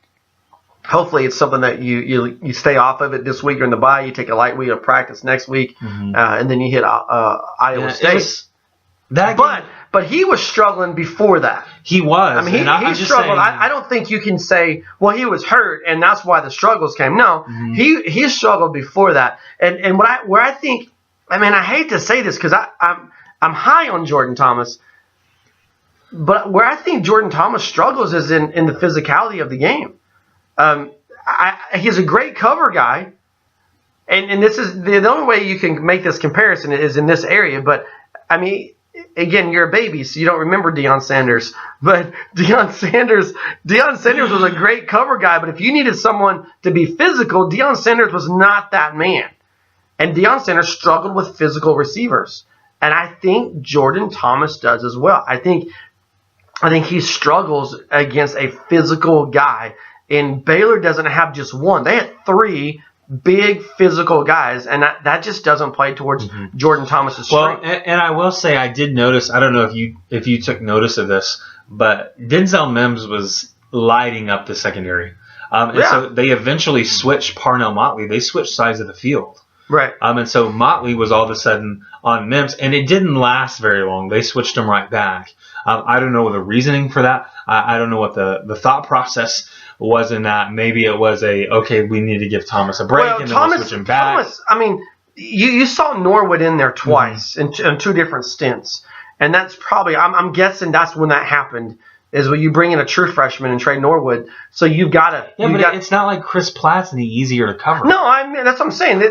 hopefully it's something that you stay off of it this week during the bye. You take a light week of practice next week, and then you hit Iowa State. But he was struggling before that. He was. I mean, he struggled. I don't think you can say, well, he was hurt and that's why the struggles came. No, he struggled before that. And where I think, I mean, I hate to say this because I'm high on Jordan Thomas, but where I think Jordan Thomas struggles is in the physicality of the game. He's a great cover guy, and this is the only way you can make this comparison is in this area. But I mean, again, you're a baby, so you don't remember Deion Sanders. But Deion Sanders was a great cover guy. But if you needed someone to be physical, Deion Sanders was not that man. And Deion Sanders struggled with physical receivers. And I think Jordan Thomas does as well. I think he struggles against a physical guy. And Baylor doesn't have just one. They had three big physical guys, and that just doesn't play towards Jordan Thomas's strength. Well, and I will say I did notice, I don't know if you took notice of this, but Denzel Mims was lighting up the secondary. So they eventually switched Parnell Motley. They switched sides of the field. Right. And so Motley was all of a sudden on Mims, and it didn't last very long. They switched him right back. I don't know the reasoning for that. I don't know what the thought process was in that. Maybe it was okay, we need to give Thomas a break, and then we'll switch him back. Thomas, I mean, you saw Norwood in there twice in two different stints, and that's probably, I'm guessing that's when that happened, is when you bring in a true freshman and trade Norwood, so you've got to. Yeah, but it's not like Chris Platt's any easier to cover. No, I mean that's what I'm saying.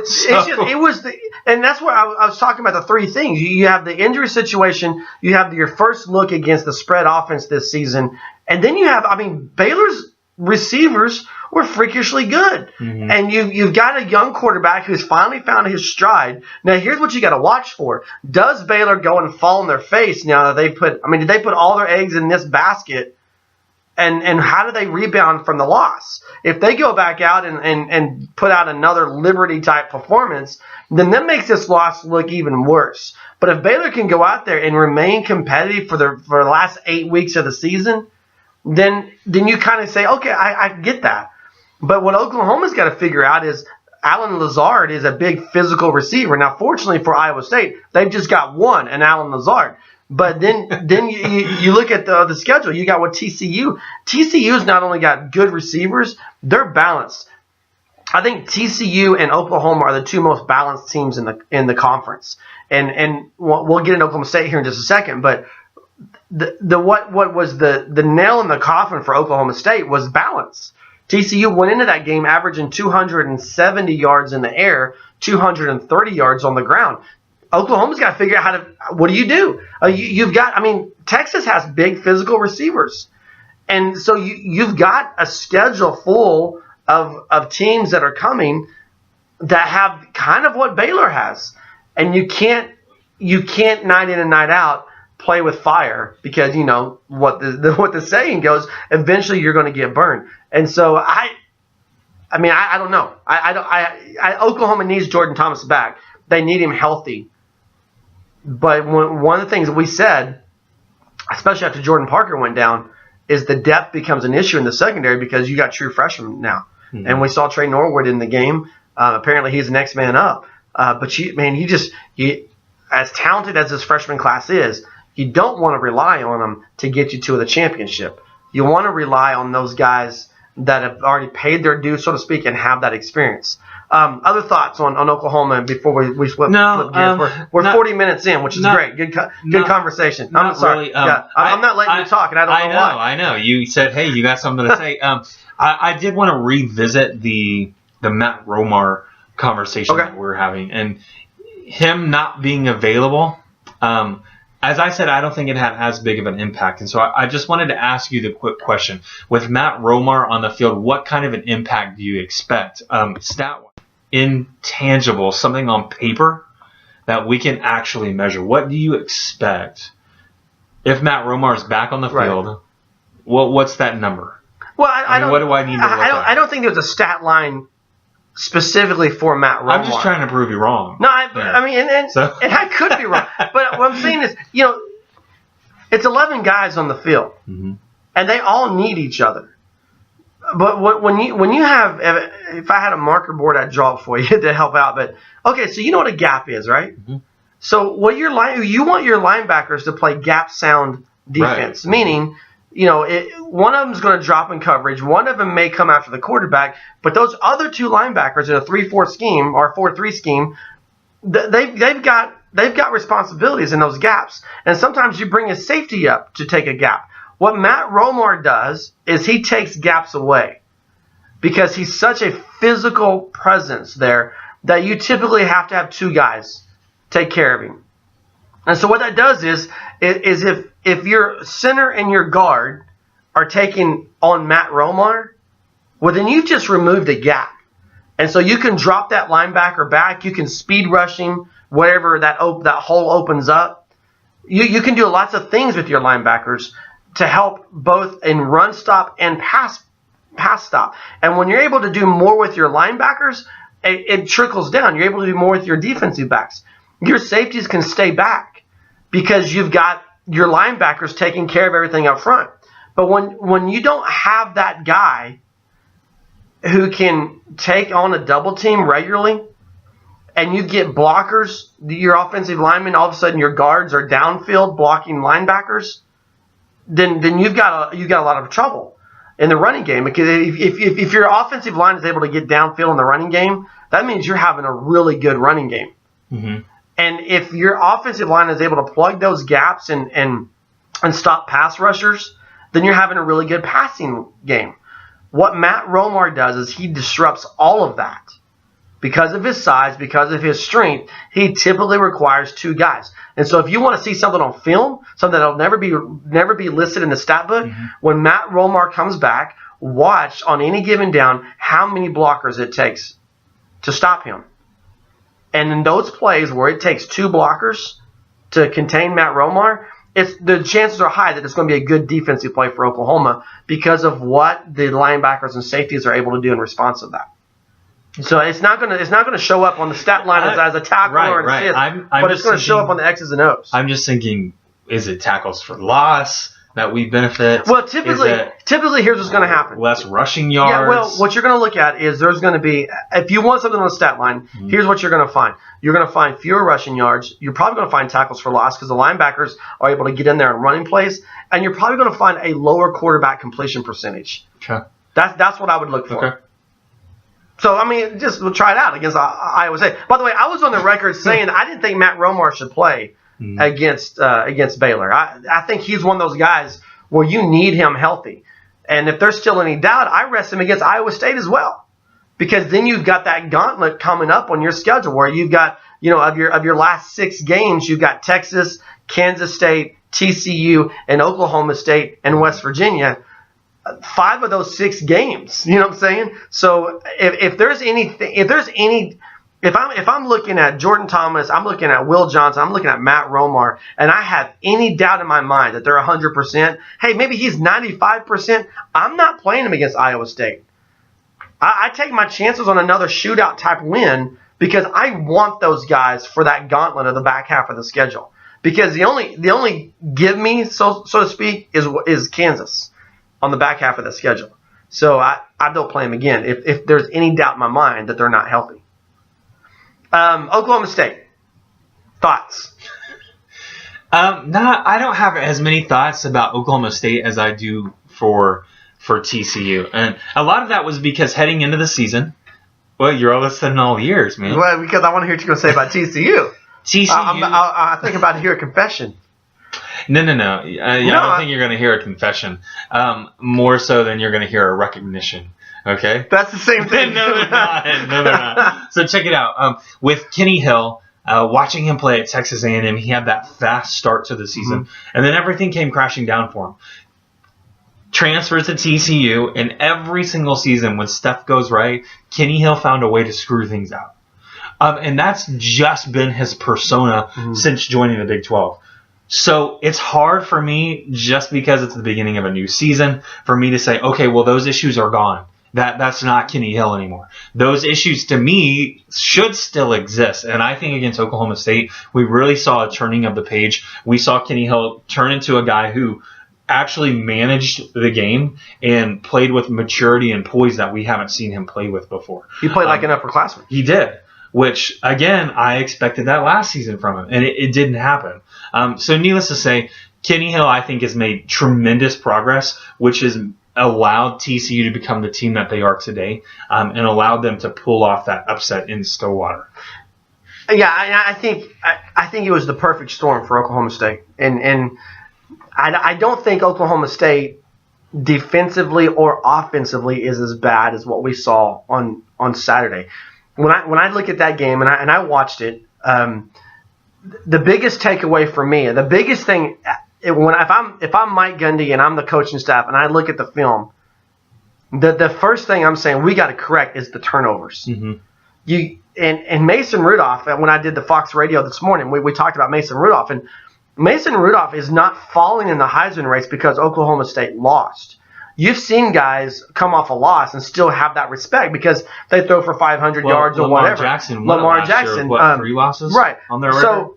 And that's what I was talking about. The three things you have: the injury situation, you have your first look against the spread offense this season, and then you have, I mean, Baylor's receivers were freakishly good, and you've got a young quarterback who's finally found his stride. Now, here's what you got to watch for: does Baylor go and fall on their face now that did they put all their eggs in this basket? And how do they rebound from the loss? If they go back out and put out another Liberty type performance, then that makes this loss look even worse. But if Baylor can go out there and remain competitive for the last 8 weeks of the season, then you kind of say, okay, I get that. But what Oklahoma's got to figure out is Alan Lazard is a big physical receiver. Now, fortunately for Iowa State, they've just got one, and Alan Lazard. But then you look at the schedule. You got what TCU. TCU's not only got good receivers, they're balanced. I think TCU and Oklahoma are the two most balanced teams in the conference. And we'll get into Oklahoma State here in just a second, but what was the nail in the coffin for Oklahoma State was balance. TCU went into that game averaging 270 yards in the air, 230 yards on the ground. Oklahoma's got to figure out what do you do? Texas has big physical receivers. And so you've got a schedule full of teams that are coming that have kind of what Baylor has. And you can't night in and night out play with fire, because you know what the saying goes, eventually you're going to get burned. And so I don't know. Oklahoma needs Jordan Thomas back. They need him healthy. But one of the things that we said, especially after Jordan Parker went down, is the depth becomes an issue in the secondary because you got true freshmen now. And we saw Trey Norwood in the game. Apparently he's the next man up. But as talented as this freshman class is, you don't want to rely on them to get you to the championship. You want to rely on those guys that have already paid their dues, so to speak, and have that experience. Other thoughts on Oklahoma before we flip gears? We're 40 minutes in, which is great. Good conversation. I'm sorry. Really, I'm not letting you talk, and I don't know why. I know. You said, hey, you got something to say. I did want to revisit the Matt Romar conversation that we were having. And him not being available, as I said, I don't think it had as big of an impact. And so I just wanted to ask you the quick question. With Matt Romar on the field, what kind of an impact do you expect? Stat intangible, something on paper that we can actually measure. What do you expect if Matt Romar is back on the field? What's that number? Well, I don't. What do I need to look at? I don't think there's a stat line specifically for Matt Romar. I'm just trying to prove you wrong. No, I mean, and I could be wrong. But what I'm saying is, it's 11 guys on the field, and they all need each other. But when you have, if I had a marker board, I'd draw it for you to help out. But okay, so you know what a gap is, right? So you want your linebackers to play gap sound defense, meaning, one of them is going to drop in coverage. One of them may come after the quarterback, but those other two linebackers in a 3-4 scheme or 4-3 scheme, they've got responsibilities in those gaps. And sometimes you bring a safety up to take a gap. What Matt Romar does is he takes gaps away because he's such a physical presence there that you typically have to have two guys take care of him. And so what that does is if your center and your guard are taking on Matt Romar, well, then you've just removed a gap. And so you can drop that linebacker back. You can speed rush him, wherever that hole opens up. You can do lots of things with your linebackers to help both in run stop and pass stop. And when you're able to do more with your linebackers, it trickles down. You're able to do more with your defensive backs. Your safeties can stay back because you've got your linebackers taking care of everything up front. But when you don't have that guy who can take on a double team regularly, and you get blockers, your offensive linemen, all of a sudden your guards are downfield blocking linebackers, then you've got a lot of trouble in the running game. Because if your offensive line is able to get downfield in the running game, that means you're having a really good running game. And if your offensive line is able to plug those gaps and stop pass rushers, then you're having a really good passing game. What Matt Romar does is he disrupts all of that. Because of his size, because of his strength, he typically requires two guys. And so if you want to see something on film, something that will never be listed in the stat book, when Matt Romar comes back, watch on any given down how many blockers it takes to stop him. And in those plays where it takes two blockers to contain Matt Romar, the chances are high that it's going to be a good defensive play for Oklahoma because of what the linebackers and safeties are able to do in response to that. So it's not going to show up on the stat line as a tackle or an assist, but it's going to show up on the X's and O's. I'm just thinking, is it tackles for loss that we benefit? Well, typically here's what's going to happen. Less rushing yards. Yeah, well, what you're going to look at is there's going to be, if you want something on the stat line, here's what you're going to find. You're going to find fewer rushing yards. You're probably going to find tackles for loss because the linebackers are able to get in there and running plays, and you're probably going to find a lower quarterback completion percentage. Okay. That's what I would look for. Okay. So, I mean, we'll try it out against Iowa State. By the way, I was on the record saying I didn't think Matt Romar should play against Baylor. I think he's one of those guys where you need him healthy. And if there's still any doubt, I rest him against Iowa State as well. Because then you've got that gauntlet coming up on your schedule where you've got, of your last 6 games, you've got Texas, Kansas State, TCU, and Oklahoma State, and West Virginia. 5 of those 6 games, you know what I'm saying? So if I'm looking at Jordan Thomas, I'm looking at Will Johnson, I'm looking at Matt Romar, and I have any doubt in my mind that they're 100%, hey, maybe he's 95%, I'm not playing him against Iowa State. I take my chances on another shootout type win because I want those guys for that gauntlet of the back half of the schedule. Because the only give me, so to speak, is Kansas on the back half of the schedule. So I don't play them again if there's any doubt in my mind that they're not healthy. Oklahoma State. Thoughts? I don't have as many thoughts about Oklahoma State as I do for TCU. And a lot of that was because heading into the season, well, you're all listening all years, man. Well, because I want to hear what you're going to say about TCU. TCU. I think about to hear a confession. No. I don't think you're going to hear a confession. More so than you're going to hear a recognition. Okay? That's the same thing. No, they're not. So check it out. With Kenny Hill, Watching him play at Texas A&M, he had that fast start to the season, and then everything came crashing down for him. Transfers to TCU, and every single season when stuff goes right, Kenny Hill found a way to screw things out. And that's just been his persona since joining the Big 12. So it's hard for me, just because it's the beginning of a new season, for me to say, okay, well, those issues are gone. That's not Kenny Hill anymore. Those issues, to me, should still exist. And I think against Oklahoma State, we really saw a turning of the page. We saw Kenny Hill turn into a guy who actually managed the game and played with maturity and poise that we haven't seen him play with before. He played like an upperclassman. He did, which, again, I expected that last season from him, and it didn't happen. So needless to say, Kenny Hill, I think, has made tremendous progress, which has allowed TCU to become the team that they are today, and allowed them to pull off that upset in Stillwater. Yeah, I think it was the perfect storm for Oklahoma State, and I don't think Oklahoma State defensively or offensively is as bad as what we saw on Saturday. When I look at that game and I watched it, the biggest takeaway for me, the biggest thing, if I'm Mike Gundy and I'm the coaching staff and I look at the film, the first thing I'm saying we got to correct is the turnovers. And Mason Rudolph, when I did the Fox Radio this morning, we talked about Mason Rudolph, and Mason Rudolph is not falling in the Heisman race because Oklahoma State lost. You've seen guys come off a loss and still have that respect because they throw for 500 yards or whatever. Lamar Jackson, 3 losses on their record?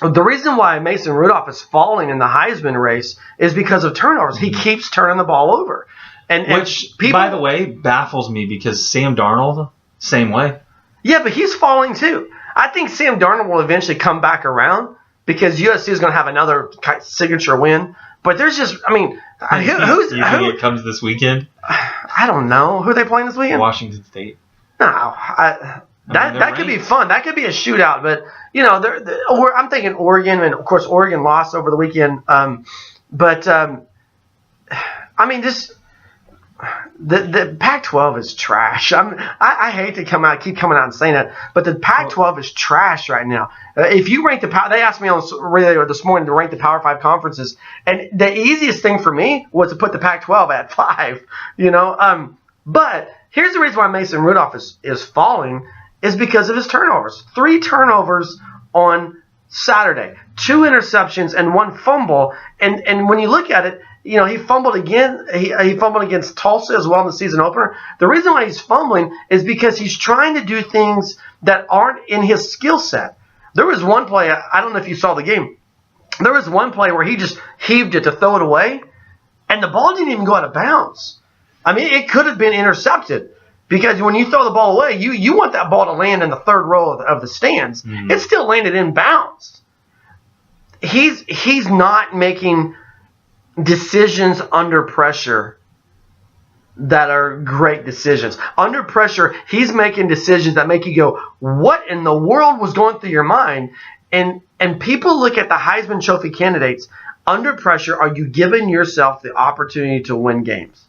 So the reason why Mason Rudolph is falling in the Heisman race is because of turnovers. He keeps turning the ball over. Which, by the way, baffles me because Sam Darnold, same way. Yeah, but he's falling too. I think Sam Darnold will eventually come back around because USC is going to have another signature win. But there's just, I mean, you think it comes this weekend? I don't know. Who are they playing this weekend? Washington State. No, that could be fun. That could be a shootout. But, you know, I'm thinking Oregon, and, of course, Oregon lost over the weekend. I mean, just the Pac-12 is trash. I hate to keep coming out and saying that, but the Pac-12 is trash right now. If you rank they asked me on radio this morning to rank the Power 5 conferences, and the easiest thing for me was to put the Pac-12 at 5. You know, but here's the reason why Mason Rudolph is falling is because of his turnovers. 3 turnovers on Saturday, 2 interceptions and 1 fumble, and when you look at it, you know, he fumbled again. He fumbled against Tulsa as well in the season opener. The reason why he's fumbling is because he's trying to do things that aren't in his skill set. There was one play, I don't know if you saw the game. There was one play where he just heaved it to throw it away, and the ball didn't even go out of bounds. I mean, it could have been intercepted because when you throw the ball away, you want that ball to land in the third row of the stands. Mm-hmm. It still landed in bounds. He's not making decisions under pressure that are great decisions. Under pressure, he's making decisions that make you go, what in the world was going through your mind? And people look at the Heisman Trophy candidates. Under pressure, are you giving yourself the opportunity to win games?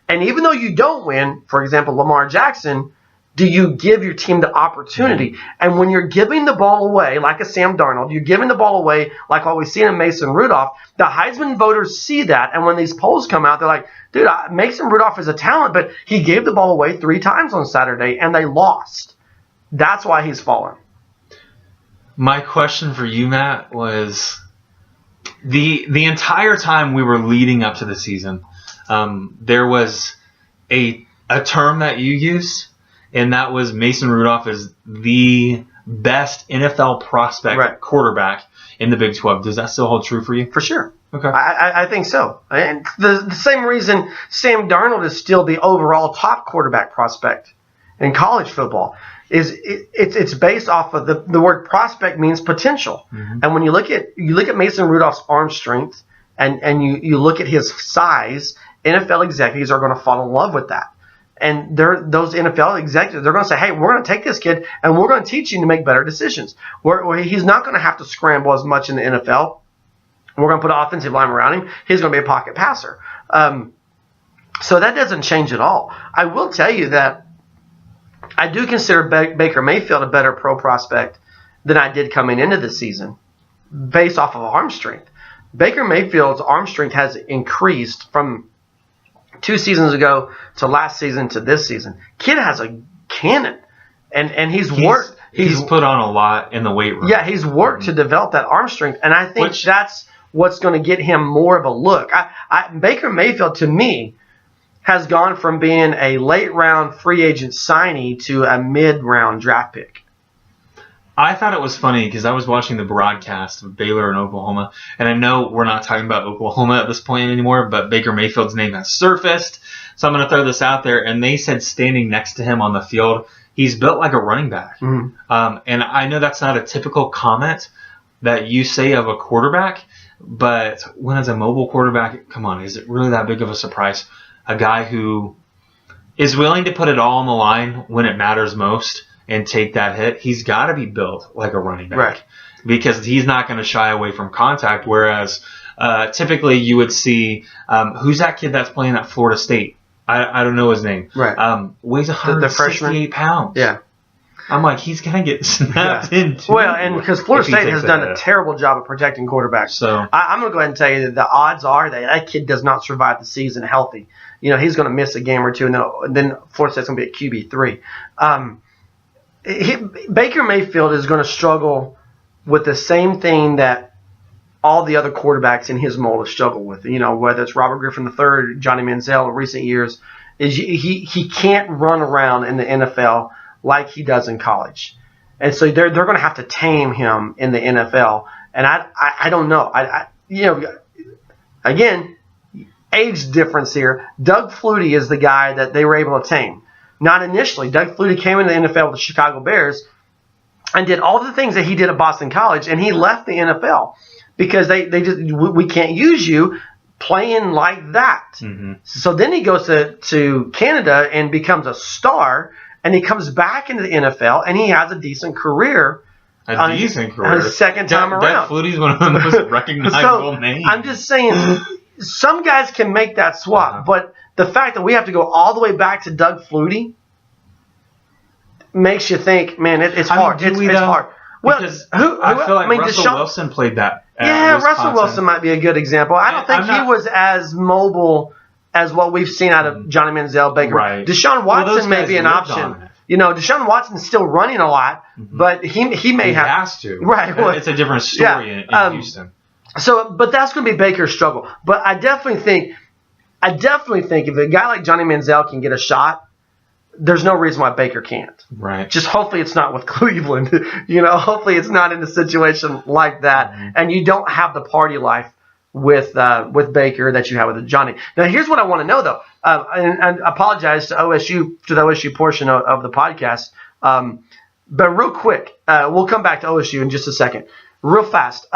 And even though you don't win, for example, Lamar Jackson, do you give your team the opportunity? And when you're giving the ball away, like a Sam Darnold, you're giving the ball away like what we've seen in Mason Rudolph, the Heisman voters see that. And when these polls come out, they're like, dude, Mason Rudolph is a talent, but he gave the ball away 3 times on Saturday, and they lost. That's why he's fallen. My question for you, Matt, was the entire time we were leading up to the season, there was a term that you used, and that was Mason Rudolph is the best NFL prospect quarterback in the Big 12. Does that still hold true for you? For sure. Okay. I think so. And the same reason Sam Darnold is still the overall top quarterback prospect in college football is it's based off of the word prospect means potential. Mm-hmm. And when you look at Mason Rudolph's arm strength and you look at his size, NFL executives are going to fall in love with that. And those NFL executives, they're going to say, hey, we're going to take this kid and we're going to teach him to make better decisions. Where he's not going to have to scramble as much in the NFL. We're going to put an offensive line around him. He's going to be a pocket passer. So that doesn't change at all. I will tell you that I do consider Baker Mayfield a better pro prospect than I did coming into the season based off of arm strength. Baker Mayfield's arm strength has increased from 2 seasons ago to last season to this season. Kid has a cannon, and he's worked. He's put on a lot in the weight room. Yeah, he's worked to develop that arm strength, and I think that's what's going to get him more of a look. Baker Mayfield, to me, has gone from being a late-round free agent signee to a mid-round draft pick. I thought it was funny because I was watching the broadcast of Baylor and Oklahoma, and I know we're not talking about Oklahoma at this point anymore, but Baker Mayfield's name has surfaced, so I'm going to throw this out there, and they said standing next to him on the field, he's built like a running back. Mm-hmm. And I know that's not a typical comment that you say of a quarterback, but when it's a mobile quarterback, come on, is it really that big of a surprise? A guy who is willing to put it all on the line when it matters most and take that hit, he's got to be built like a running back. Right. Because he's not going to shy away from contact, whereas typically you would see, who's that kid that's playing at Florida State? I don't know his name. Right. Weighs 168 pounds. Yeah. I'm like, he's going to get snapped into. Well, and because Florida State has done a terrible job of protecting quarterbacks. So I'm going to go ahead and tell you that the odds are that kid does not survive the season healthy. He's going to miss a game or two, and then Florida State's going to be at QB3. Baker Mayfield is going to struggle with the same thing that all the other quarterbacks in his mold have struggled with. Whether it's Robert Griffin III, Johnny Manziel in recent years, is he can't run around in the NFL like he does in college, and so they're going to have to tame him in the NFL. And I don't know. Again, age difference here. Doug Flutie is the guy that they were able to tame. Not initially. Doug Flutie came into the NFL with the Chicago Bears and did all the things that he did at Boston College, and he left the NFL because they just we can't use you playing like that. Mm-hmm. So then he goes to Canada and becomes a star, and he comes back into the NFL, and he has a decent career. On his second time around. Doug Flutie's one of the most recognizable names. I'm just saying, some guys can make that swap, but the fact that we have to go all the way back to Doug Flutie makes you think, man, it's hard. It's hard. Well, I feel like Russell Wilson played that. Russell Wilson might be a good example. I don't think he was as mobile as what we've seen out of Johnny Manziel, Baker. Right. Deshaun Watson may be an option. Deshaun Watson's still running a lot, but he has to. Right. Well, it's a different story in Houston. But that's going to be Baker's struggle. But I definitely think if a guy like Johnny Manziel can get a shot, there's no reason why Baker can't. Right. Just hopefully it's not with Cleveland. Hopefully it's not in a situation like that, and you don't have the party life with Baker that you have with Johnny. Now, here's what I want to know, though, and I apologize to the OSU portion of the podcast, but real quick, we'll come back to OSU in just a second. Real fast,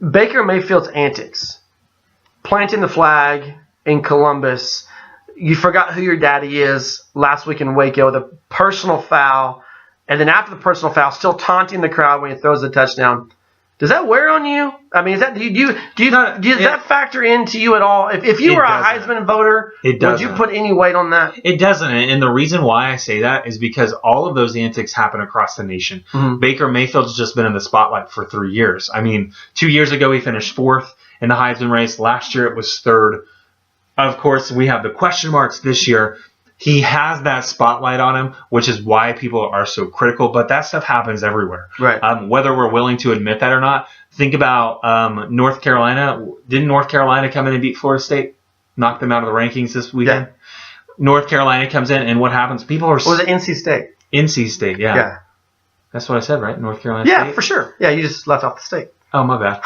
Baker Mayfield's antics, planting the flag in Columbus. You forgot who your daddy is last week in Waco, the personal foul, and then after the personal foul, still taunting the crowd when he throws the touchdown. Does that wear on you? I mean, does that factor into you at all? If you were a Heisman voter, would you put any weight on that? It doesn't. And the reason why I say that is because all of those antics happen across the nation. Mm-hmm. Baker Mayfield's just been in the spotlight for 3 years. I mean, 2 years ago he finished 4th in the Heisman race. Last year it was 3rd. Of course, we have the question marks this year. He has that spotlight on him, which is why people are so critical. But that stuff happens everywhere. Right. Whether we're willing to admit that or not. Think about North Carolina. Didn't North Carolina come in and beat Florida State? Knock them out of the rankings this weekend? Yeah. North Carolina comes in, and what happens? People are... Or was it NC State? NC State, yeah. Yeah. That's what I said, right? North Carolina State? State? For sure. Yeah, you just left off the state. Oh, my bad.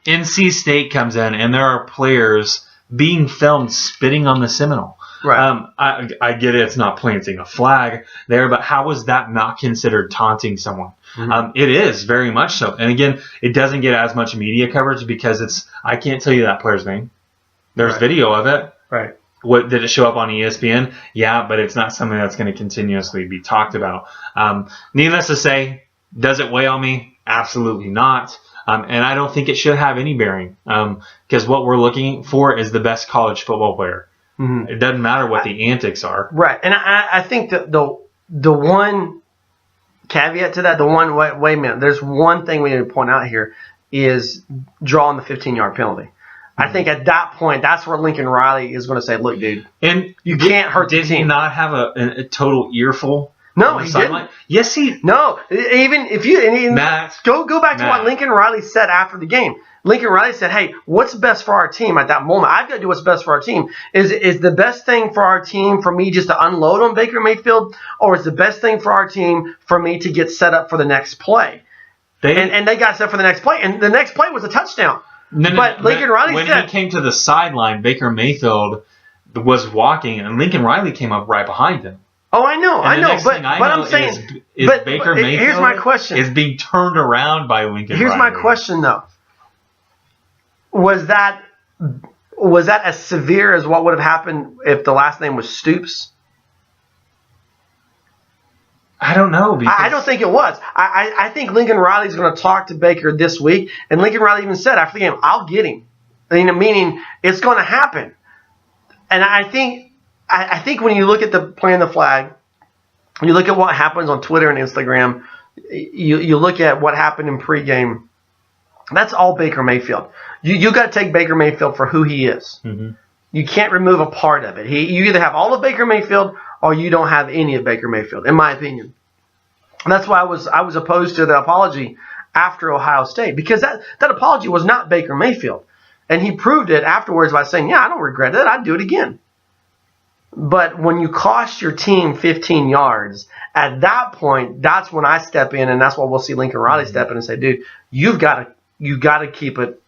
NC State comes in, and there are players being filmed spitting on the Seminole. Right. I get it. It's not planting a flag there, but how is that not considered taunting someone? Mm-hmm. It is very much so. And again, it doesn't get as much media coverage because I can't tell you that player's name. There's video of it. Right. What did it show up on ESPN? Yeah, but it's not something that's going to continuously be talked about. Needless to say, does it weigh on me? Absolutely not. And I don't think it should have any bearing because what we're looking for is the best college football player. Mm-hmm. It doesn't matter what the antics are. Right. And I think that the one caveat to that, wait a minute. There's one thing we need to point out here is drawing the 15-yard penalty. I think at that point, that's where Lincoln Riley is going to say, look, dude, and you can't hurt the team. Did he not have a total earful? No, he didn't. Yes, he. No, even if you go back to what Lincoln Riley said after the game. Lincoln Riley said, "Hey, what's best for our team at that moment? I've got to do what's best for our team. Is the best thing for our team for me just to unload on Baker Mayfield, or is the best thing for our team for me to get set up for the next play?" And they got set up for the next play, and the next play was a touchdown. Lincoln Riley when said, he came to the sideline, Baker Mayfield was walking, and Lincoln Riley came up right behind him. Oh, I know, but I'm saying, Baker Mayfield here's my question: is being turned around by Lincoln Riley. Here's my question, though: was that as severe as what would have happened if the last name was Stoops? I don't know. I don't think it was. I think Lincoln Riley's going to talk to Baker this week, and Lincoln Riley even said after the game, "I'll get him," meaning it's going to happen. And I think when you look at the playing the flag, when you look at what happens on Twitter and Instagram, you look at what happened in pregame. That's all Baker Mayfield. You got to take Baker Mayfield for who he is. Mm-hmm. You can't remove a part of it. You either have all of Baker Mayfield or you don't have any of Baker Mayfield, in my opinion. And that's why I was opposed to the apology after Ohio State, because that apology was not Baker Mayfield. And he proved it afterwards by saying, yeah, I don't regret it. I'd do it again. But when you cost your team 15 yards, at that point, that's when I step in, and that's why we'll see Lincoln Riley step in and say, dude, you got to keep it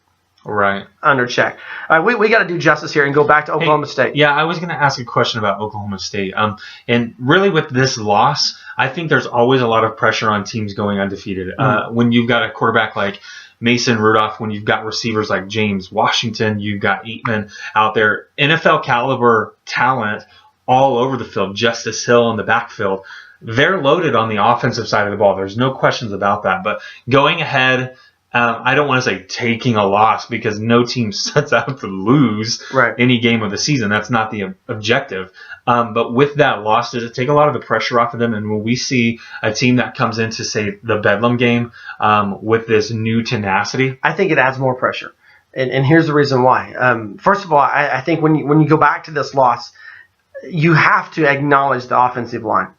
right under check. All right, we got to do justice here and go back to Oklahoma State. Yeah, I was going to ask a question about Oklahoma State. And really with this loss, I think there's always a lot of pressure on teams going undefeated. When you've got a quarterback like Mason Rudolph, when you've got receivers like James Washington, you've got Eatman out there, NFL caliber talent all over the field, Justice Hill in the backfield. They're loaded on the offensive side of the ball. There's no questions about that. But going ahead, I don't want to say taking a loss, because no team sets out to lose any game of the season. That's not the objective. But with that loss, does it take a lot of the pressure off of them? And will we see a team that comes into, say, the Bedlam game with this new tenacity? I think it adds more pressure. And here's the reason why. First of all, I think when you go back to this loss, you have to acknowledge the offensive line.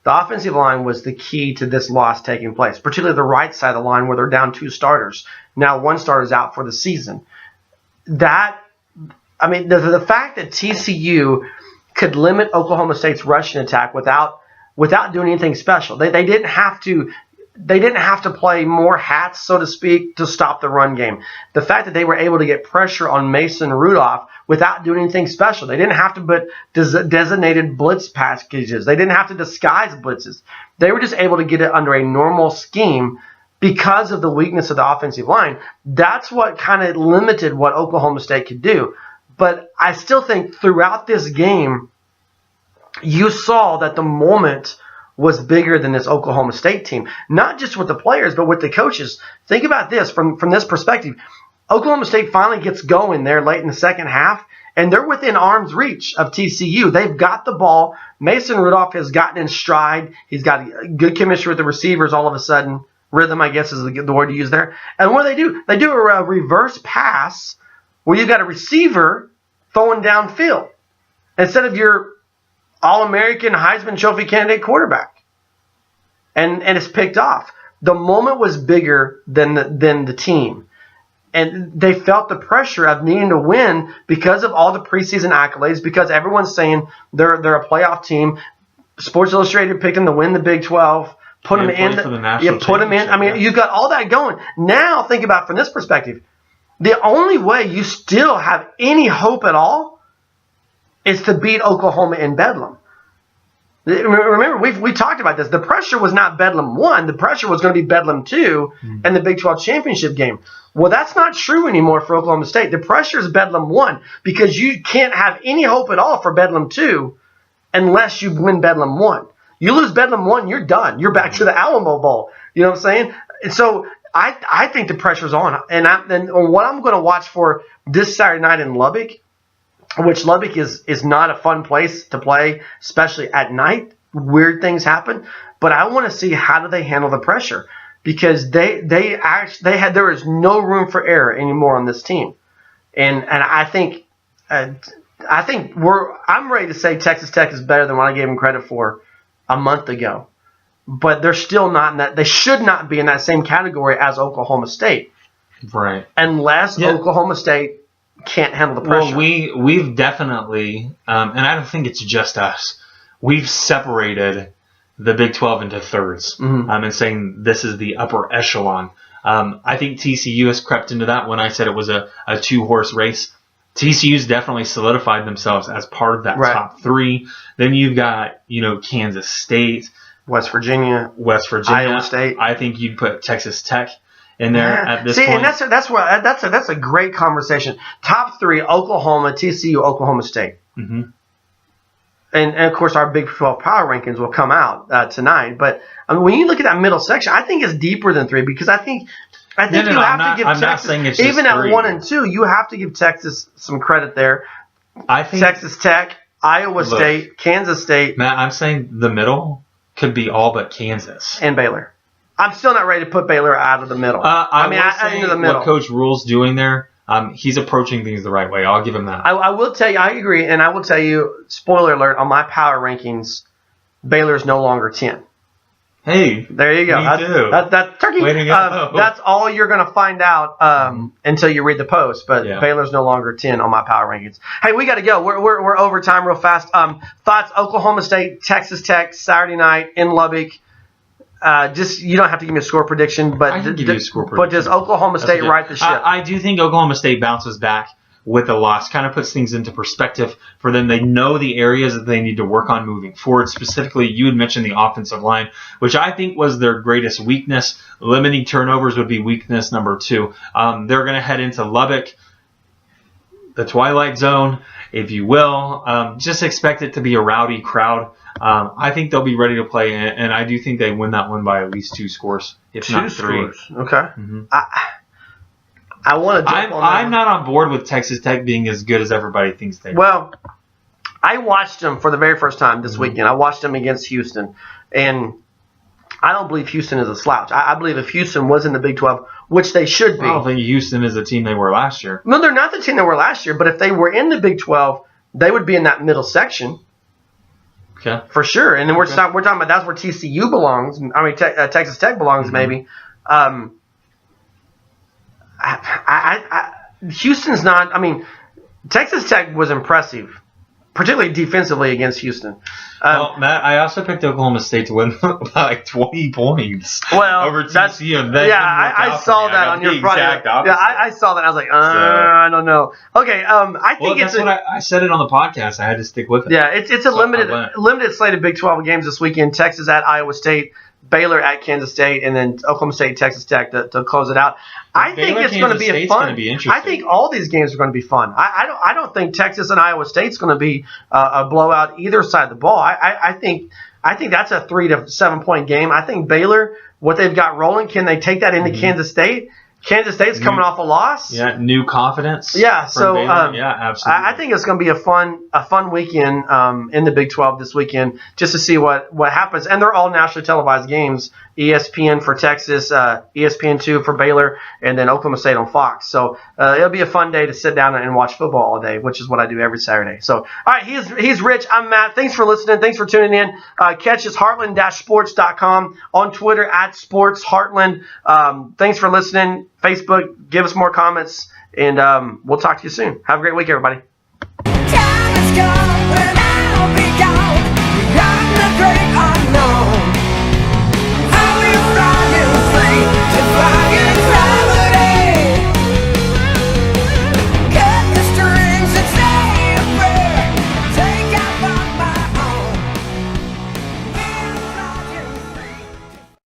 The offensive line was the key to this loss taking place, particularly the right side of the line where they're down 2 starters. Now 1 starter's out for the season. The fact that TCU could limit Oklahoma State's rushing attack without doing anything special. They didn't have to play more hats, so to speak, to stop the run game. The fact that they were able to get pressure on Mason Rudolph without doing anything special. They didn't have to put designated blitz packages. They didn't have to disguise blitzes. They were just able to get it under a normal scheme because of the weakness of the offensive line. That's what kind of limited what Oklahoma State could do. But I still think throughout this game, you saw that the moment was bigger than this Oklahoma State team. Not just with the players, but with the coaches. Think about this from this perspective. Oklahoma State finally gets going there late in the second half, and they're within arm's reach of TCU. They've got the ball. Mason Rudolph has gotten in stride. He's got good chemistry with the receivers all of a sudden. Rhythm, I guess, is the word to use there. And what do? They do a reverse pass where you've got a receiver throwing downfield instead of your All-American Heisman Trophy candidate quarterback. And it's picked off. The moment was bigger than the team. And they felt the pressure of needing to win because of all the preseason accolades, because everyone's saying they're a playoff team. Sports Illustrated picked them to win the Big 12. Put them in. Put them in. I mean, you've got all that going. Now think about it from this perspective. The only way you still have any hope at all is to beat Oklahoma in Bedlam. Remember, we talked about this. The pressure was not Bedlam 1. The pressure was going to be Bedlam 2 and the Big 12 championship game. Well, that's not true anymore for Oklahoma State. The pressure is Bedlam 1 because you can't have any hope at all for Bedlam 2 unless you win Bedlam 1. You lose Bedlam 1, you're done. You're back to the Alamo Bowl. You know what I'm saying? And so I think the pressure's on. And what I'm going to watch for this Saturday night in Lubbock, which Lubbock is not a fun place to play, especially at night. Weird things happen. but I want to see how do they handle the pressure, because there is no room for error anymore on this team, and I think I'm ready to say Texas Tech is better than what I gave them credit for a month ago, but they're still not in that. They should not be in that same category as Oklahoma State, right? Unless Oklahoma State can't handle the pressure. Well, we've definitely, and I don't think it's just us. We've separated the Big 12 into thirds, and saying this is the upper echelon. I think TCU has crept into that when I said it was a two-horse race. TCU's definitely solidified themselves as part of that top three. Then you've got, Kansas State, West Virginia, Iowa State. I think you'd put Texas Tech in there at this point. And that's a great conversation. Top three: Oklahoma, TCU, Oklahoma State. Mm-hmm. And of course, our Big 12 power rankings will come out tonight. But when you look at that middle section, I think it's deeper than three, because I think you have to give Texas, even at 1 and 2, you have to give Texas some credit there. I think Texas Tech, Iowa State, Kansas State. Matt, I'm saying the middle could be all but Kansas and Baylor. I'm still not ready to put Baylor out of the middle. Into the middle. What Coach Rule's doing there, he's approaching things the right way. I'll give him that. I will tell you, I agree, and I will tell you, spoiler alert, on my power rankings, Baylor is no longer 10. Hey, there you go. Me too. That's turkey. That's all you're going to find out until you read the post. But Baylor's no longer 10 on my power rankings. Hey, we got to go. We're over time real fast. Thoughts? Oklahoma State, Texas Tech, Saturday night in Lubbock. You don't have to give me a score prediction, but I can give you a score prediction. But does Oklahoma State right the ship? I do think Oklahoma State bounces back with a loss. Kind of puts things into perspective for them. They know the areas that they need to work on moving forward. Specifically, you had mentioned the offensive line, which I think was their greatest weakness. Limiting turnovers would be weakness number 2. They're going to head into Lubbock, the Twilight Zone, if you will. Just expect it to be a rowdy crowd. I think they'll be ready to play, and I do think they win that one by at least 2 scores, if not 3. Okay. Mm-hmm. I want to. I'm not on board with Texas Tech being as good as everybody thinks they are. Well, I watched them for the very first time this weekend. I watched them against Houston, and I don't believe Houston is a slouch. I believe if Houston was in the Big 12, which they should be. I don't think Houston is the team they were last year. No, they're not the team they were last year, but if they were in the Big 12, they would be in that middle section. Okay. For sure. And then we're talking about that's where TCU belongs. I mean, Texas Tech belongs, maybe. Houston's not. I mean, Texas Tech was impressive, particularly defensively against Houston. Matt, I also picked Oklahoma State to win by like 20 points over TCU. I saw that on your Friday. Yeah, I saw that. I was like, I don't know. Okay, I think it's. That's what I said it on the podcast. I had to stick with it. Yeah, it's a limited slate of Big 12 games this weekend. Texas at Iowa State, Baylor at Kansas State, and then Oklahoma State, Texas Tech to close it out. I think it's going to be fun. I think all these games are going to be fun. I don't think Texas and Iowa State's going to be a blowout either side of the ball. I think that's a 3 to 7 point game. I think Baylor, what they've got rolling, can they take that into Kansas State? Kansas State's coming off a loss. Yeah, new confidence. Yeah, so absolutely. I think it's going to be a fun weekend in the Big 12 this weekend, just to see what happens. And they're all nationally televised games. ESPN for Texas, ESPN2 for Baylor, and then Oklahoma State on Fox. So it'll be a fun day to sit down and watch football all day, which is what I do every Saturday. So, all right, he's Rich. I'm Matt. Thanks for listening. Thanks for tuning in. Catch us heartland-sports.com, on Twitter at SportsHeartland. Thanks for listening. Facebook, give us more comments, and we'll talk to you soon. Have a great week, everybody. Time has come when I'll be gone.